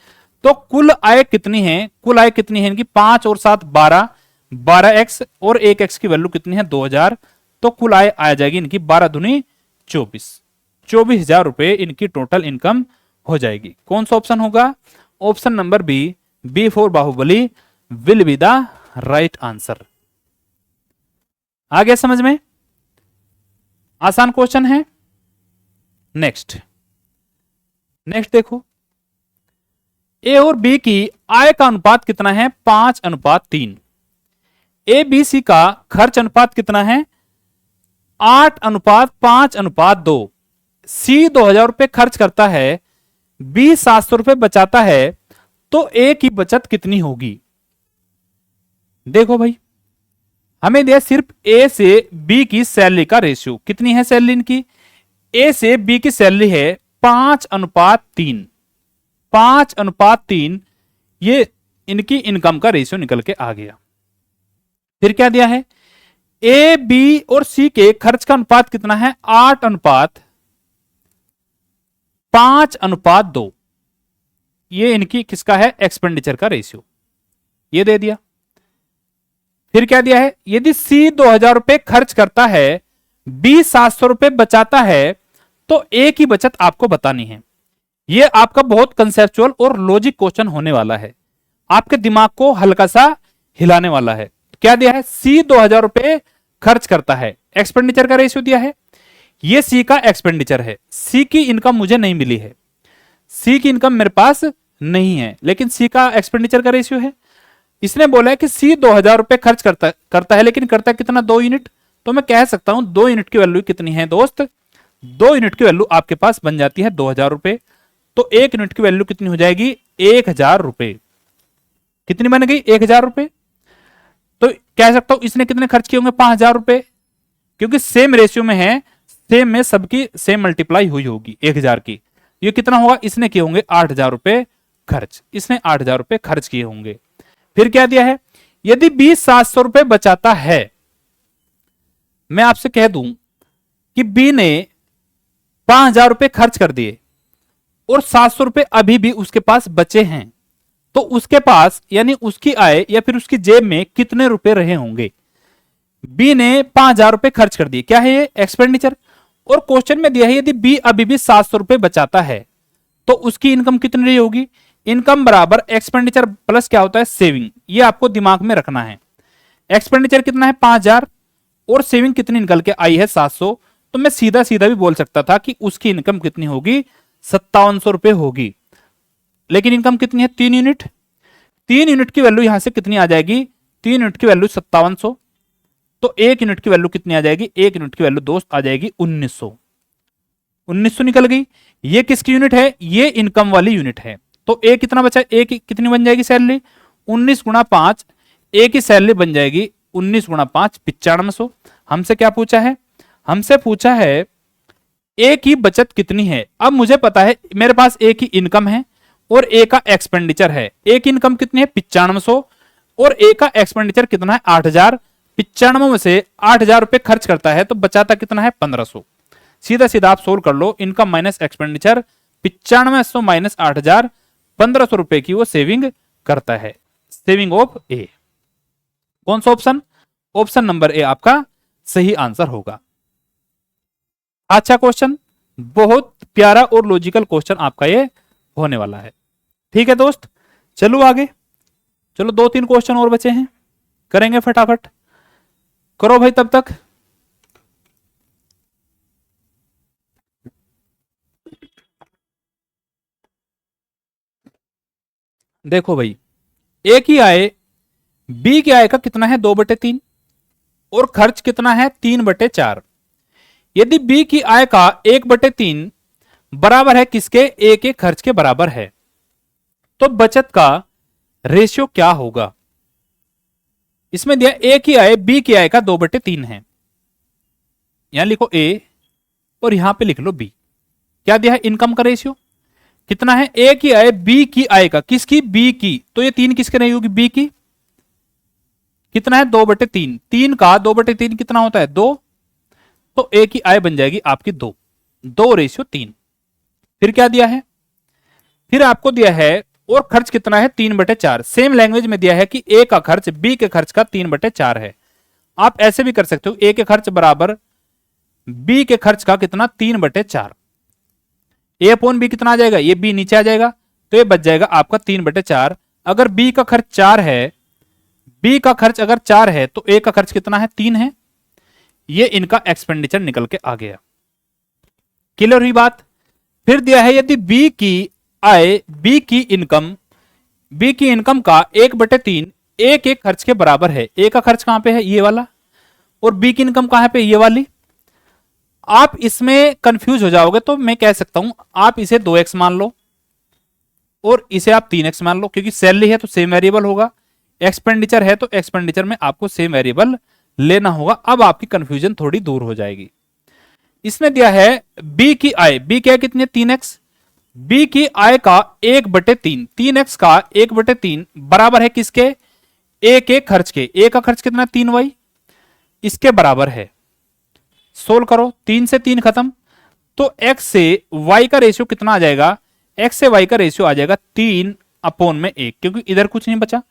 तो कुल आय कितनी है, कुल आय कितनी है इनकी 5 और 7 12, 12x और 1x की वैल्यू कितनी है 2000। तो कुल आय आ जाएगी इनकी 12 दूनी 24, 24,000 रुपए इनकी टोटल इनकम हो जाएगी। कौन सा ऑप्शन होगा? Option number B for Baahubali will be the right answer. आ गया समझ में? आसान क्वेश्चन है। नेक्स्ट देखो, ए और बी की आय का अनुपात कितना है 5:3। ए बी सी का खर्च अनुपात कितना है 8:5:2। सी 2000 रुपए खर्च करता है, बी 700 रुपए बचाता है, तो ए की बचत कितनी होगी? देखो भाई, हमें दिया सिर्फ ए से बी की सैलरी का रेशियो। कितनी है सैलरी इनकी? ए से बी की सैलरी है 5:3। 5:3 ये इनकी इनकम का रेशियो निकल के आ गया। फिर क्या दिया है? ए बी और सी के खर्च का अनुपात कितना है 8:5:2। ये इनकी किसका है? एक्सपेंडिचर का रेशियो, ये दे दिया। फिर क्या दिया है? यदि सी 2000 रुपए खर्च करता है, बी 700 रुपए बचाता है, तो ए की बचत आपको बतानी है। ये आपका बहुत कंसेप्चुअल और लॉजिक क्वेश्चन होने वाला है, आपके दिमाग को हल्का सा हिलाने वाला है। क्या दिया है? सी 2000 रुपए खर्च करता है, एक्सपेंडिचर का रेशियो दिया है, ये सी का एक्सपेंडिचर है। सी की इनकम मुझे नहीं मिली है, सी की इनकम मेरे पास नहीं है, लेकिन सी का एक्सपेंडिचर का रेशियो है। इसने बोला है कि सी 2000 रुपए खर्च करता है, लेकिन करता है कितना 2 यूनिट। तो मैं कह सकता हूं 2 यूनिट की वैल्यू कितनी है दोस्त? 2 यूनिट की वैल्यू आपके पास बन जाती है 2000 रुपए। तो 1 यूनिट की वैल्यू कितनी हो जाएगी? 1000 रुपए। कितनी बन गई? 1000 रुपए। तो कह सकता हूं इसने कितने खर्च किए होंगे? 5000 रुपए, क्योंकि सेम रेशियो में है, सेम में सबकी सेम मल्टीप्लाई हुई होगी 1000 की। ये कितना होगा? इसने किए होंगे 8000 रुपए खर्च, इसने 8000 रुपए खर्च किए होंगे। फिर क्या दिया है? यदि बी 700 रुपए बचाता है, मैं आपसे कह दूं कि बी ने 5000 रुपए खर्च कर दिए और 700 रुपए अभी भी उसके पास बचे हैं, तो उसके पास यानी उसकी आय या फिर उसकी जेब में कितने रुपए रहे होंगे? बी ने 5000 रुपए खर्च कर दिए, क्या है ये? एक्सपेंडिचर। और क्वेश्चन में दिया है यदि बी अभी भी 700 रुपए बचाता है, तो उसकी इनकम कितनी रही होगी? इनकम बराबर एक्सपेंडिचर प्लस क्या होता है? सेविंग। ये आपको दिमाग में रखना है। एक्सपेंडिचर कितना है 5000 और सेविंग कितनी निकल के आई है 700। तो मैं सीधा सीधा भी बोल सकता था कि उसकी इनकम कितनी होगी? 5700 रुपए होगी। लेकिन इनकम कितनी है? 3 यूनिट। 3 यूनिट की वैल्यू यहां से कितनी आ जाएगी? 3 यूनिट की वैल्यू 5700। तो 1 यूनिट की वैल्यू कितनी आ जाएगी? 1 यूनिट की वैल्यू दोस्त आ जाएगी 1900। 1900 निकल गई। ये किसकी यूनिट है? ये इनकम वाली यूनिट है। तो ए कितना बचा? ए की कितनी बन जाएगी सैलरी? 19 गुणा 5। ए की सैलरी बन जाएगी 19 गुणा 5 9500। हमसे क्या पूछा है? हमसे पूछा है ए की बचत कितनी है। अब मुझे पता है मेरे पास ए की इनकम है और ए का एक्सपेंडिचर है। ए की इनकम कितनी है? 9500 और ए का एक्सपेंडिचर कितना है? 8000। 95 में से 8000 रुपए खर्च करता है तो बचाता कितना है? 1500। सीधा सीधा आप सोल्व कर लो। इनकम माइनस एक्सपेंडिचर 9500 माइनस 8000, 1500 रुपए की वो सेविंग करता है। सेविंग ऑफ ए। कौन सा ऑप्शन? ऑप्शन नंबर ए आपका सही आंसर होगा। अच्छा क्वेश्चन, बहुत प्यारा और लॉजिकल क्वेश्चन आपका ये होने वाला है। ठीक है दोस्त, चलो आगे। चलो 2-3 क्वेश्चन और बचे हैं, करेंगे फटाफट। करो भाई तब तक। देखो भाई, ए की आय बी की आय का कितना है? 2/3 और खर्च कितना है? 3/4। यदि बी की आय का 1/3 बराबर है किसके? ए के खर्च के बराबर है, तो बचत का रेशियो क्या होगा? इसमें दिया ए की आय बी की आय का 2/3 है, यहां लिखो ए और यहां पे लिख लो बी। क्या दिया है? इनकम का रेशियो। कितना है, ए की आय बी की आय का, किसकी, बी की, तो ये 3 किसके नहीं होगी, बी की। कितना है, 2/3, 3 का 2/3 कितना होता है, 2, तो ए की आय बन जाएगी आपकी 2, 2:3। फिर क्या दिया है, फिर आपको दिया है और खर्च कितना है, 3/4। सेम लैंग्वेज में दिया है कि ए का खर्च बी के खर्च का 3/4 है। आप ऐसे भी कर सकते हो, ए के खर्च बराबर बी के खर्च का कितना, 3/4। ए अपॉन बी कितना आ जाएगा, ये बी नीचे आ जाएगा, तो ये बच जाएगा आपका 3/4। अगर बी का खर्च 4 है, बी का खर्च अगर 4 है तो ए का खर्च कितना है, 3 है। ये इनका एक्सपेंडिचर निकल के आ गया। क्लियर हुई बात। फिर दिया है यदि बी की आय बी की इनकम का 1/3 ए के खर्च के बराबर है। ए का खर्च कहां पे है, ये वाला, और बी की इनकम कहां पे, ये वाली। आप इसमें कंफ्यूज हो जाओगे तो मैं कह सकता हूं आप इसे 2x मान लो और इसे आप 3x मान लो, क्योंकि सैलरी है तो सेम वेरिएबल होगा, एक्सपेंडिचर है तो एक्सपेंडिचर में आपको सेम वेरिएबल लेना होगा। अब आपकी कंफ्यूजन थोड़ी दूर हो जाएगी। इसमें दिया है बी की आय, बी क्या कितनी है, 3x। बी की आय का 1/3, 3x का 1/3 बराबर है किसके, ए के खर्च के। ए का खर्च कितना, 3y, इसके बराबर है। सोल्व करो, 3 से 3 खत्म, तो x से y का रेशियो कितना आ जाएगा, x से y का रेशियो आ जाएगा 3/1, क्योंकि इधर कुछ नहीं बचा,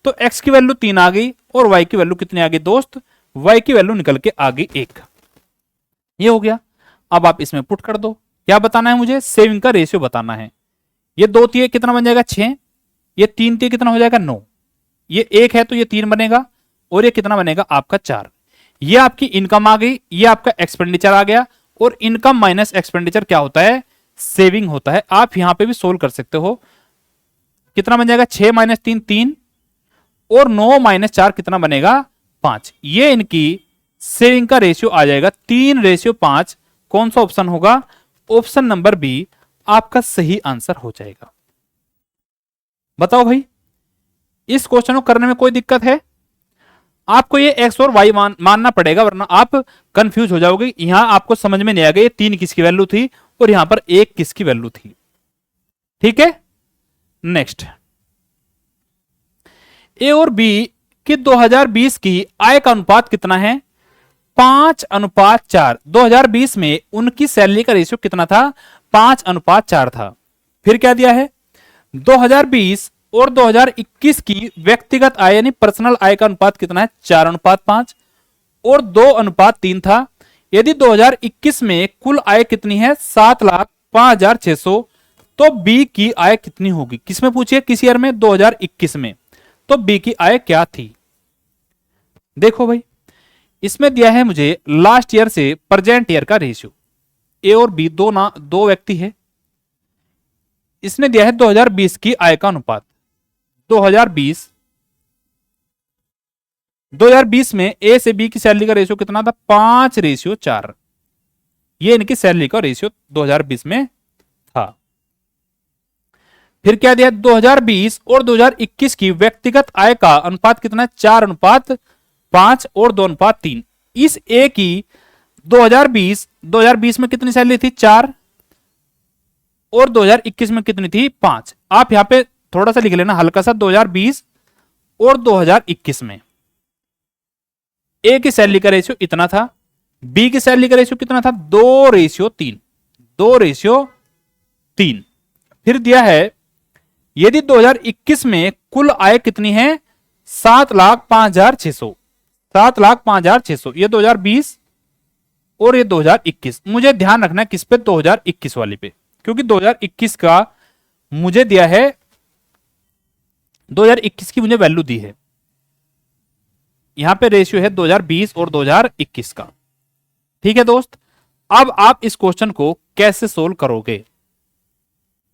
तो x की वैल्यू 3 आ गई और y की वैल्यू कितनी आ गई दोस्त, y की वैल्यू निकल के आ गई 1। ये हो गया। अब आप इसमें पुट कर दो, क्या बताना है मुझे, सेविंग का रेशियो बताना है। ये 2 तीय कितना बन जाएगा, 6, ये 3 तीय कितना हो जाएगा, 9, ये 1 है तो ये 3 बनेगा, और ये कितना बनेगा आपका 4। ये आपकी इनकम आ गई, ये आपका एक्सपेंडिचर आ गया, और इनकम माइनस एक्सपेंडिचर क्या होता है, सेविंग होता है। आप यहां पे भी सोल्व कर सकते हो, कितना बन जाएगा, 6 - 3 3, और 9 - 4 कितना बनेगा, 5। ये इनकी सेविंग का रेशियो आ जाएगा 3:5। कौन सा ऑप्शन होगा, ऑप्शन नंबर बी आपका सही आंसर हो जाएगा। बताओ भाई, इस क्वेश्चन को करने में कोई दिक्कत है, आपको ये x और y मानना पड़ेगा, वरना आप कंफ्यूज हो जाओगे। यहां आपको समझ में नहीं आएगा ये 3 किसकी वैल्यू थी और यहां पर 1 किसकी वैल्यू थी। ठीक है, नेक्स्ट, ए और बी की 2020 की आय का अनुपात कितना है, 5:4। 2020 में उनकी सैलरी का रेशियो कितना था, 5:4 था। फिर क्या दिया है, 2020 और 2021 की व्यक्तिगत आय यानी पर्सनल आय का अनुपात कितना है, 4:5 और 2:3 था। यदि 2021 में कुल आय कितनी है, 7,05,600, तो बी की आय कितनी होगी। किसमें पूछिए, किस ईयर में, 2021 में, तो बी की आय क्या थी। देखो भाई, इसमें दिया है मुझे लास्ट ईयर से प्रेजेंट ईयर का रेशियो। ए और बी दो व्यक्ति है। इसने दिया है 2020 की आय का अनुपात। 2020 में ए से बी की सैलरी का रेशियो कितना था, 5:4। ये इनकी सैलरी का रेशियो 2020 में था। फिर क्या दिया, 2020 और 2021 की व्यक्तिगत आय का अनुपात कितना है, 4:5 और 2:3। इस ए की 2020 में कितनी सैलरी थी, 4, और 2021 में कितनी थी, 5। आप यहां पे थोड़ा सा लिख लेना हल्का सा, 2020 और 2021 में ए की सैलरी का रेशियो इतना था, बी की सैलरी का रेशियो कितना था, 2:3, 2:3। फिर दिया है यदि 2021 में कुल आय कितनी है, 7,05,600, 7,05,600। ये 2020 और ये 2021। मुझे ध्यान रखना है किस पे, 2021 वाली पे, क्योंकि 2021 का मुझे दिया है, 2021 की मुझे वैल्यू दी है। यहां पे रेशियो है 2020 और 2021 का। ठीक है दोस्त, अब आप इस क्वेश्चन को कैसे सोल्व करोगे,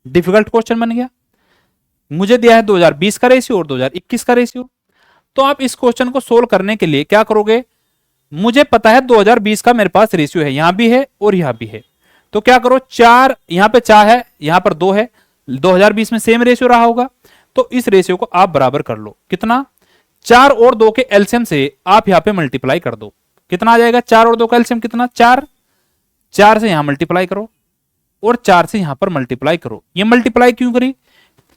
डिफिकल्ट क्वेश्चन बन गया। मुझे दिया है 2020 का रेशियो और 2021 का रेशियो, तो आप इस क्वेश्चन को सोल्व करने के लिए क्या करोगे, मुझे पता है 2020 का मेरे पास रेशियो है, यहां भी है और यहां भी है, तो क्या करो, 4 यहां पे 4 है, यहां पर 2 है, 2020 में सेम रेशियो रहा होगा, तो इस रेशियो को आप बराबर कर लो। कितना, 4 और 2 के एलसीएम से आप यहां पे मल्टीप्लाई कर दो, कितना आ जाएगा, 4 और 2 का एलसीएम कितना, 4, 4 से यहां मल्टीप्लाई करो, और 4 से यहां पर मल्टीप्लाई करो। ये मल्टीप्लाई क्यों करी?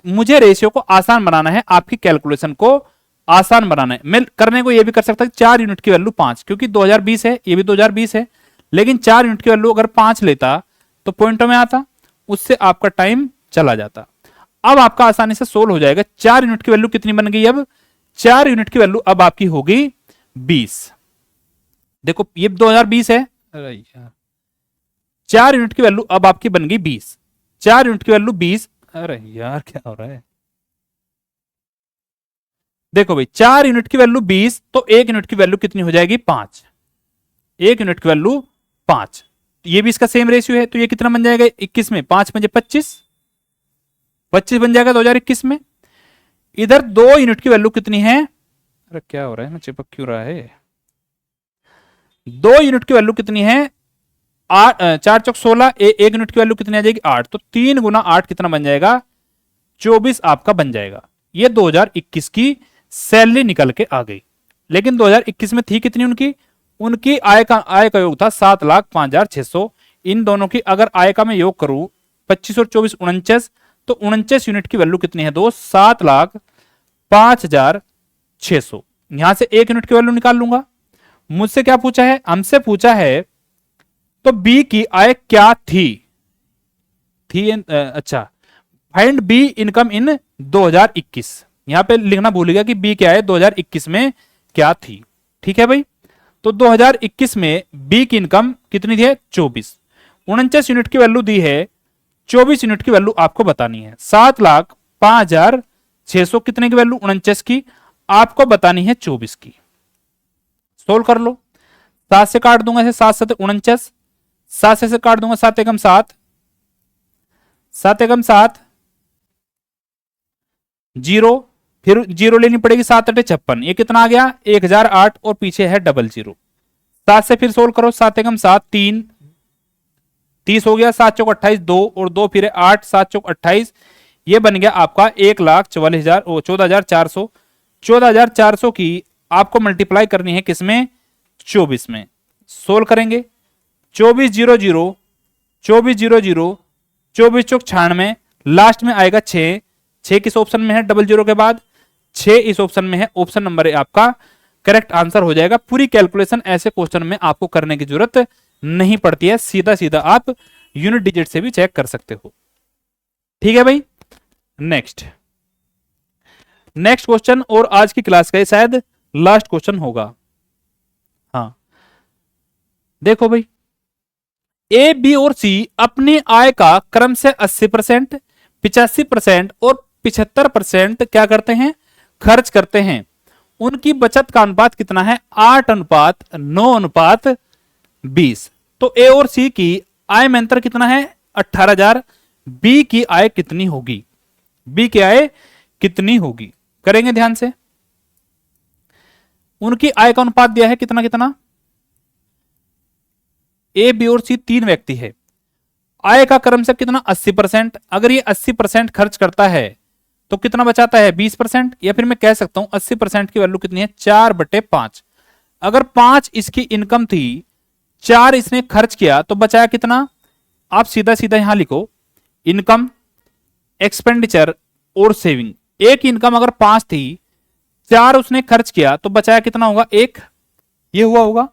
मुझे रेशियो को आसान बनाना है, आपकी कैलकुलेशन को आसान बनाना है। मैं करने को ये भी कर सकता हूं 4 यूनिट की वैल्यू 5, क्योंकि 2020 है, ये भी 2020 है, लेकिन 4 यूनिट की वैल्यू अगर 5 लेता तो पॉइंटों में आता, उससे आपका टाइम चला जाता। अब आपका आसानी से सोल्व हो जाएगा। 4 यूनिट की वैल्यू कितनी बन गई? अब 4 यूनिट की वैल्यू अब आपकी होगी 20। देखो ये 2020 है, अरे यार 4 यूनिट की वैल्यू अब आपकी बन गई 20। 4 यूनिट की वैल्यू 20, अरे यार क्या हो रहा है? देखो भाई 4 यूनिट की वैल्यू 20, तो 1 यूनिट की वैल्यू कितनी हो जाएगी? 5। 1 यूनिट की वैल्यू 5। ये भी इसका सेम रेशियो है, तो ये कितना बन जाएगा 21 में? 5 बजे 25, 25 बन जाएगा 2021 में। इधर 2 यूनिट की वैल्यू कितनी है? अरे क्या हो रहा है, मैं चिपक क्यों रहा है? 2 यूनिट की वैल्यू कितनी है? 4 चौक 16, 1 यूनिट की वैल्यू कितनी आ जाएगी? 8। तो 3 गुना 8 कितना बन जाएगा? 24 आपका बन जाएगा। ये 2021 की सैलरी निकल के आ गई। लेकिन 2021 में थी कितनी उनकी? उनकी आय का योग था 7,05,600। इन दोनों की अगर आय का मैं योग करूं 25 और 24 49, तो 49 यूनिट की वैल्यू कितनी है दोस्त? 7,05,600। यहां से 1 यूनिट की वैल्यू निकाल लूंगा। मुझसे क्या पूछा है? हमसे पूछा है तो बी की आय क्या थी? अच्छा, फाइंड बी इनकम इन 2021। यहां पे लिखना भूल गया कि बी क्या है 2021 में क्या थी। ठीक है भाई, तो 2021 में बी की इनकम कितनी थी? 24। 49 यूनिट की वैल्यू दी है, 24 यूनिट की वैल्यू आपको बतानी है। 7,05,600 कितने की वैल्यू? 49 की, आपको बतानी है 24 की। सोल्व कर लो। 7 से काट दूंगा, 7 7 49, 7 से काट दूंगा, 7 एकम 7, 7 एकम 7, 0, फिर 0 लेनी पड़ेगी, 7 8 56, ये कितना आ गया? 1008, और पीछे है 00। 7 से फिर सोल्व करो, 7 एकम 7, 3, 30 हो गया, 7 चौक 28, 2 और 2 फिर 8, 7 चौक 28, ये बन गया आपका 1,44,000 14,400। 14,400 की आपको मल्टीप्लाई करनी है किसमें? 24 में। सोल्व करेंगे 24 0 0, 24 0 0, 24 चौक 96, लास्ट में आएगा 6। 6 किस ऑप्शन में है? 00 के बाद 6 इस ऑप्शन में है। ऑप्शन नंबर है आपका करेक्ट आंसर हो जाएगा। पूरी कैलकुलेशन ऐसे क्वेश्चन में आपको करने की जरूरत नहीं पड़ती है, सीधा सीधा आप यूनिट डिजिट से भी चेक कर सकते हो। ठीक है भाई, नेक्स्ट क्वेश्चन, और आज की क्लास का शायद लास्ट क्वेश्चन होगा। हाँ देखो भाई, ए बी और सी अपनी आय का क्रम से 80%, 85% और 75% क्या करते हैं? खर्च करते हैं। उनकी बचत का अनुपात कितना है? 8:9:20। तो ए और सी की आय में अंतर कितना है? 18,000। बी की आय कितनी होगी? बी की आय कितनी होगी? करेंगे ध्यान से। उनकी आय का अनुपात दिया है कितना कितना? ए बी और सी 3 व्यक्ति है। आय का क्रम से कितना? 80%। अगर ये 80% खर्च करता है तो कितना बचाता है? 20%। या फिर मैं कह सकता हूं 80% की वैल्यू कितनी है? 4/5। अगर 5 इसकी इनकम थी, 4 इसने खर्च किया, तो बचाया कितना? आप सीधा सीधा यहां लिखो, इनकम, एक्सपेंडिचर और सेविंग। एक इनकम अगर 5 थी, 4 उसने खर्च किया, तो बचाया कितना होगा? 1। ये हुआ होगा।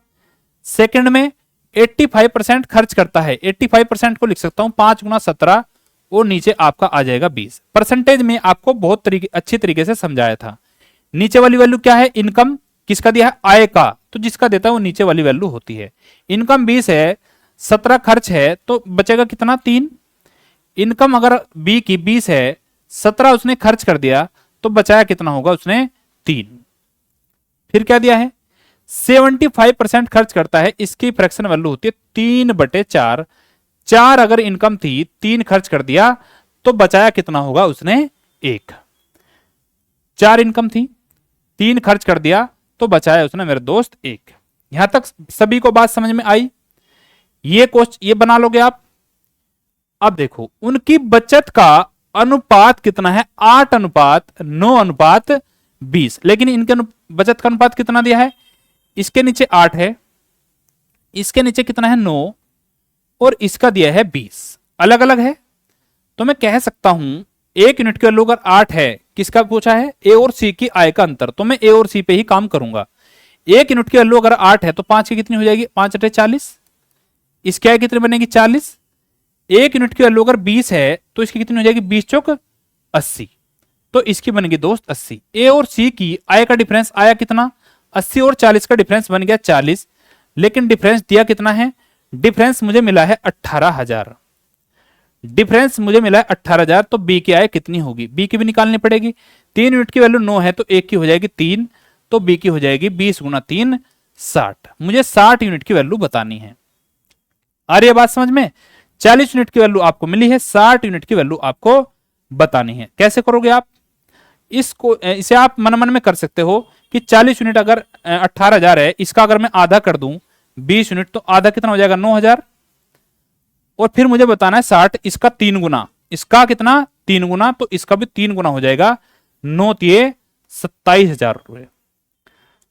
सेकंड में 85% खर्च करता है, 85% को लिख सकता हूं 5 गुना 17, और नीचे आपका आ जाएगा 20। परसेंटेज में आपको बहुत अच्छी तरीके से समझाया था। नीचे वाली वैल्यू क्या है? इनकम। किसका दिया है? आय का। तो जिसका देता है वो नीचे वाली वैल्यू होती है। इनकम 20 है, 17 खर्च है, तो बचेगा कितना? 3। इनकम अगर बी की 20 है, 17 उसने खर्च कर दिया, तो बचाया कितना होगा? उसने 3। फिर क्या दिया है? 75% खर्च करता है, इसकी फ्रैक्शन वैल्यू होती है 3/4। 4 अगर इनकम थी, 3 खर्च कर दिया, तो बचाया कितना होगा? उसने 1। 4 इनकम थी, 3 खर्च कर दिया, तो बचाया उसने मेरे दोस्त 1। यहां तक सभी को बात समझ में आई? ये बना लोगे आप। अब देखो, उनकी बचत का अनुपात कितना है? 8:9:20। लेकिन इनके बचत का अनुपात कितना दिया है? इसके नीचे 8 है, इसके नीचे कितना है? 9, और इसका दिया है 20। अलग अलग है, तो मैं कह सकता हूं 1 यूनिट की वैल्यू अगर 8 है, किसका पूछा है, ए और सी की आय का अंतर, तो मैं ए और सी पे ही काम करूंगा। 1 यूनिट की वैल्यू अगर 8 है तो 5 की कितनी हो जाएगी, 5 × 40, इसकी आय कितनी बनेगी 40। 1 यूनिट की वैल्यू अगर 20 है तो इसकी कितनी हो जाएगी, 20 चौक 80, तो इसकी बनेगी दोस्त 80। ए और सी की आय का डिफरेंस आया कितना, 80 और 40 का डिफरेंस बन गया 40, लेकिन डिफरेंस दिया कितना है, डिफरेंस मुझे मिला है 18,000, डिफरेंस मुझे मिला है 18,000, तो बी की आय कितनी होगी, बी की भी निकालनी पड़ेगी। 3 यूनिट की वैल्यू 9 है तो एक की हो जाएगी 3, तो बी की हो जाएगी 20 × 3 60। मुझे 60 यूनिट की वैल्यू बतानी है। आ रही है बात समझ में। 40 यूनिट की वैल्यू आपको मिली है, 60 यूनिट की वैल्यू आपको बतानी है। कैसे करोगे आप इसको, इसे आप मन मन में कर सकते हो कि 40 यूनिट अगर 18,000 है, इसका अगर मैं आधा कर दूं 20 यूनिट, तो आधा कितना हो जाएगा 9,000, और फिर मुझे बताना है 60, इसका 3 गुना, इसका कितना 3 गुना, तो इसका भी 3 गुना हो जाएगा, 9 तिये 27,000 रुपए।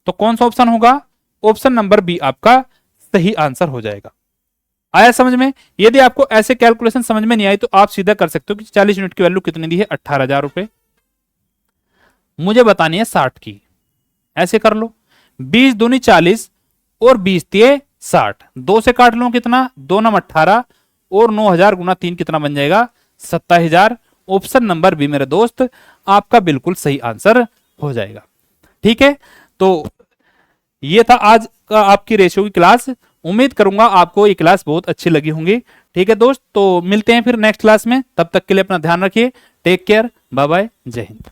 तो कौन सा ऑप्शन होगा, ऑप्शन नंबर बी आपका सही आंसर हो जाएगा। आया समझ में। यदि आपको ऐसे कैलकुलेशन समझ में नहीं आई तो आप सीधा कर सकते हो कि 40 यूनिट की वैल्यू कितनी दी है, 18,000 रुपए, मुझे बतानी है 60 की। ऐसे कर लो, 20 दूनी 40 और 20 तिये 60, 2 से काट लो कितना, 2 9 18, और 9,000 × 3 कितना बन जाएगा, 27,000। ऑप्शन नंबर बी मेरे दोस्त आपका बिल्कुल सही आंसर हो जाएगा। ठीक है, तो ये था आज का आपकी रेशियो की क्लास। उम्मीद करूंगा आपको ये क्लास बहुत अच्छी लगी होंगी। ठीक है दोस्त, तो मिलते हैं फिर नेक्स्ट क्लास में, तब तक के लिए अपना ध्यान रखिए, टेक केयर, बाय बाय, जय हिंद।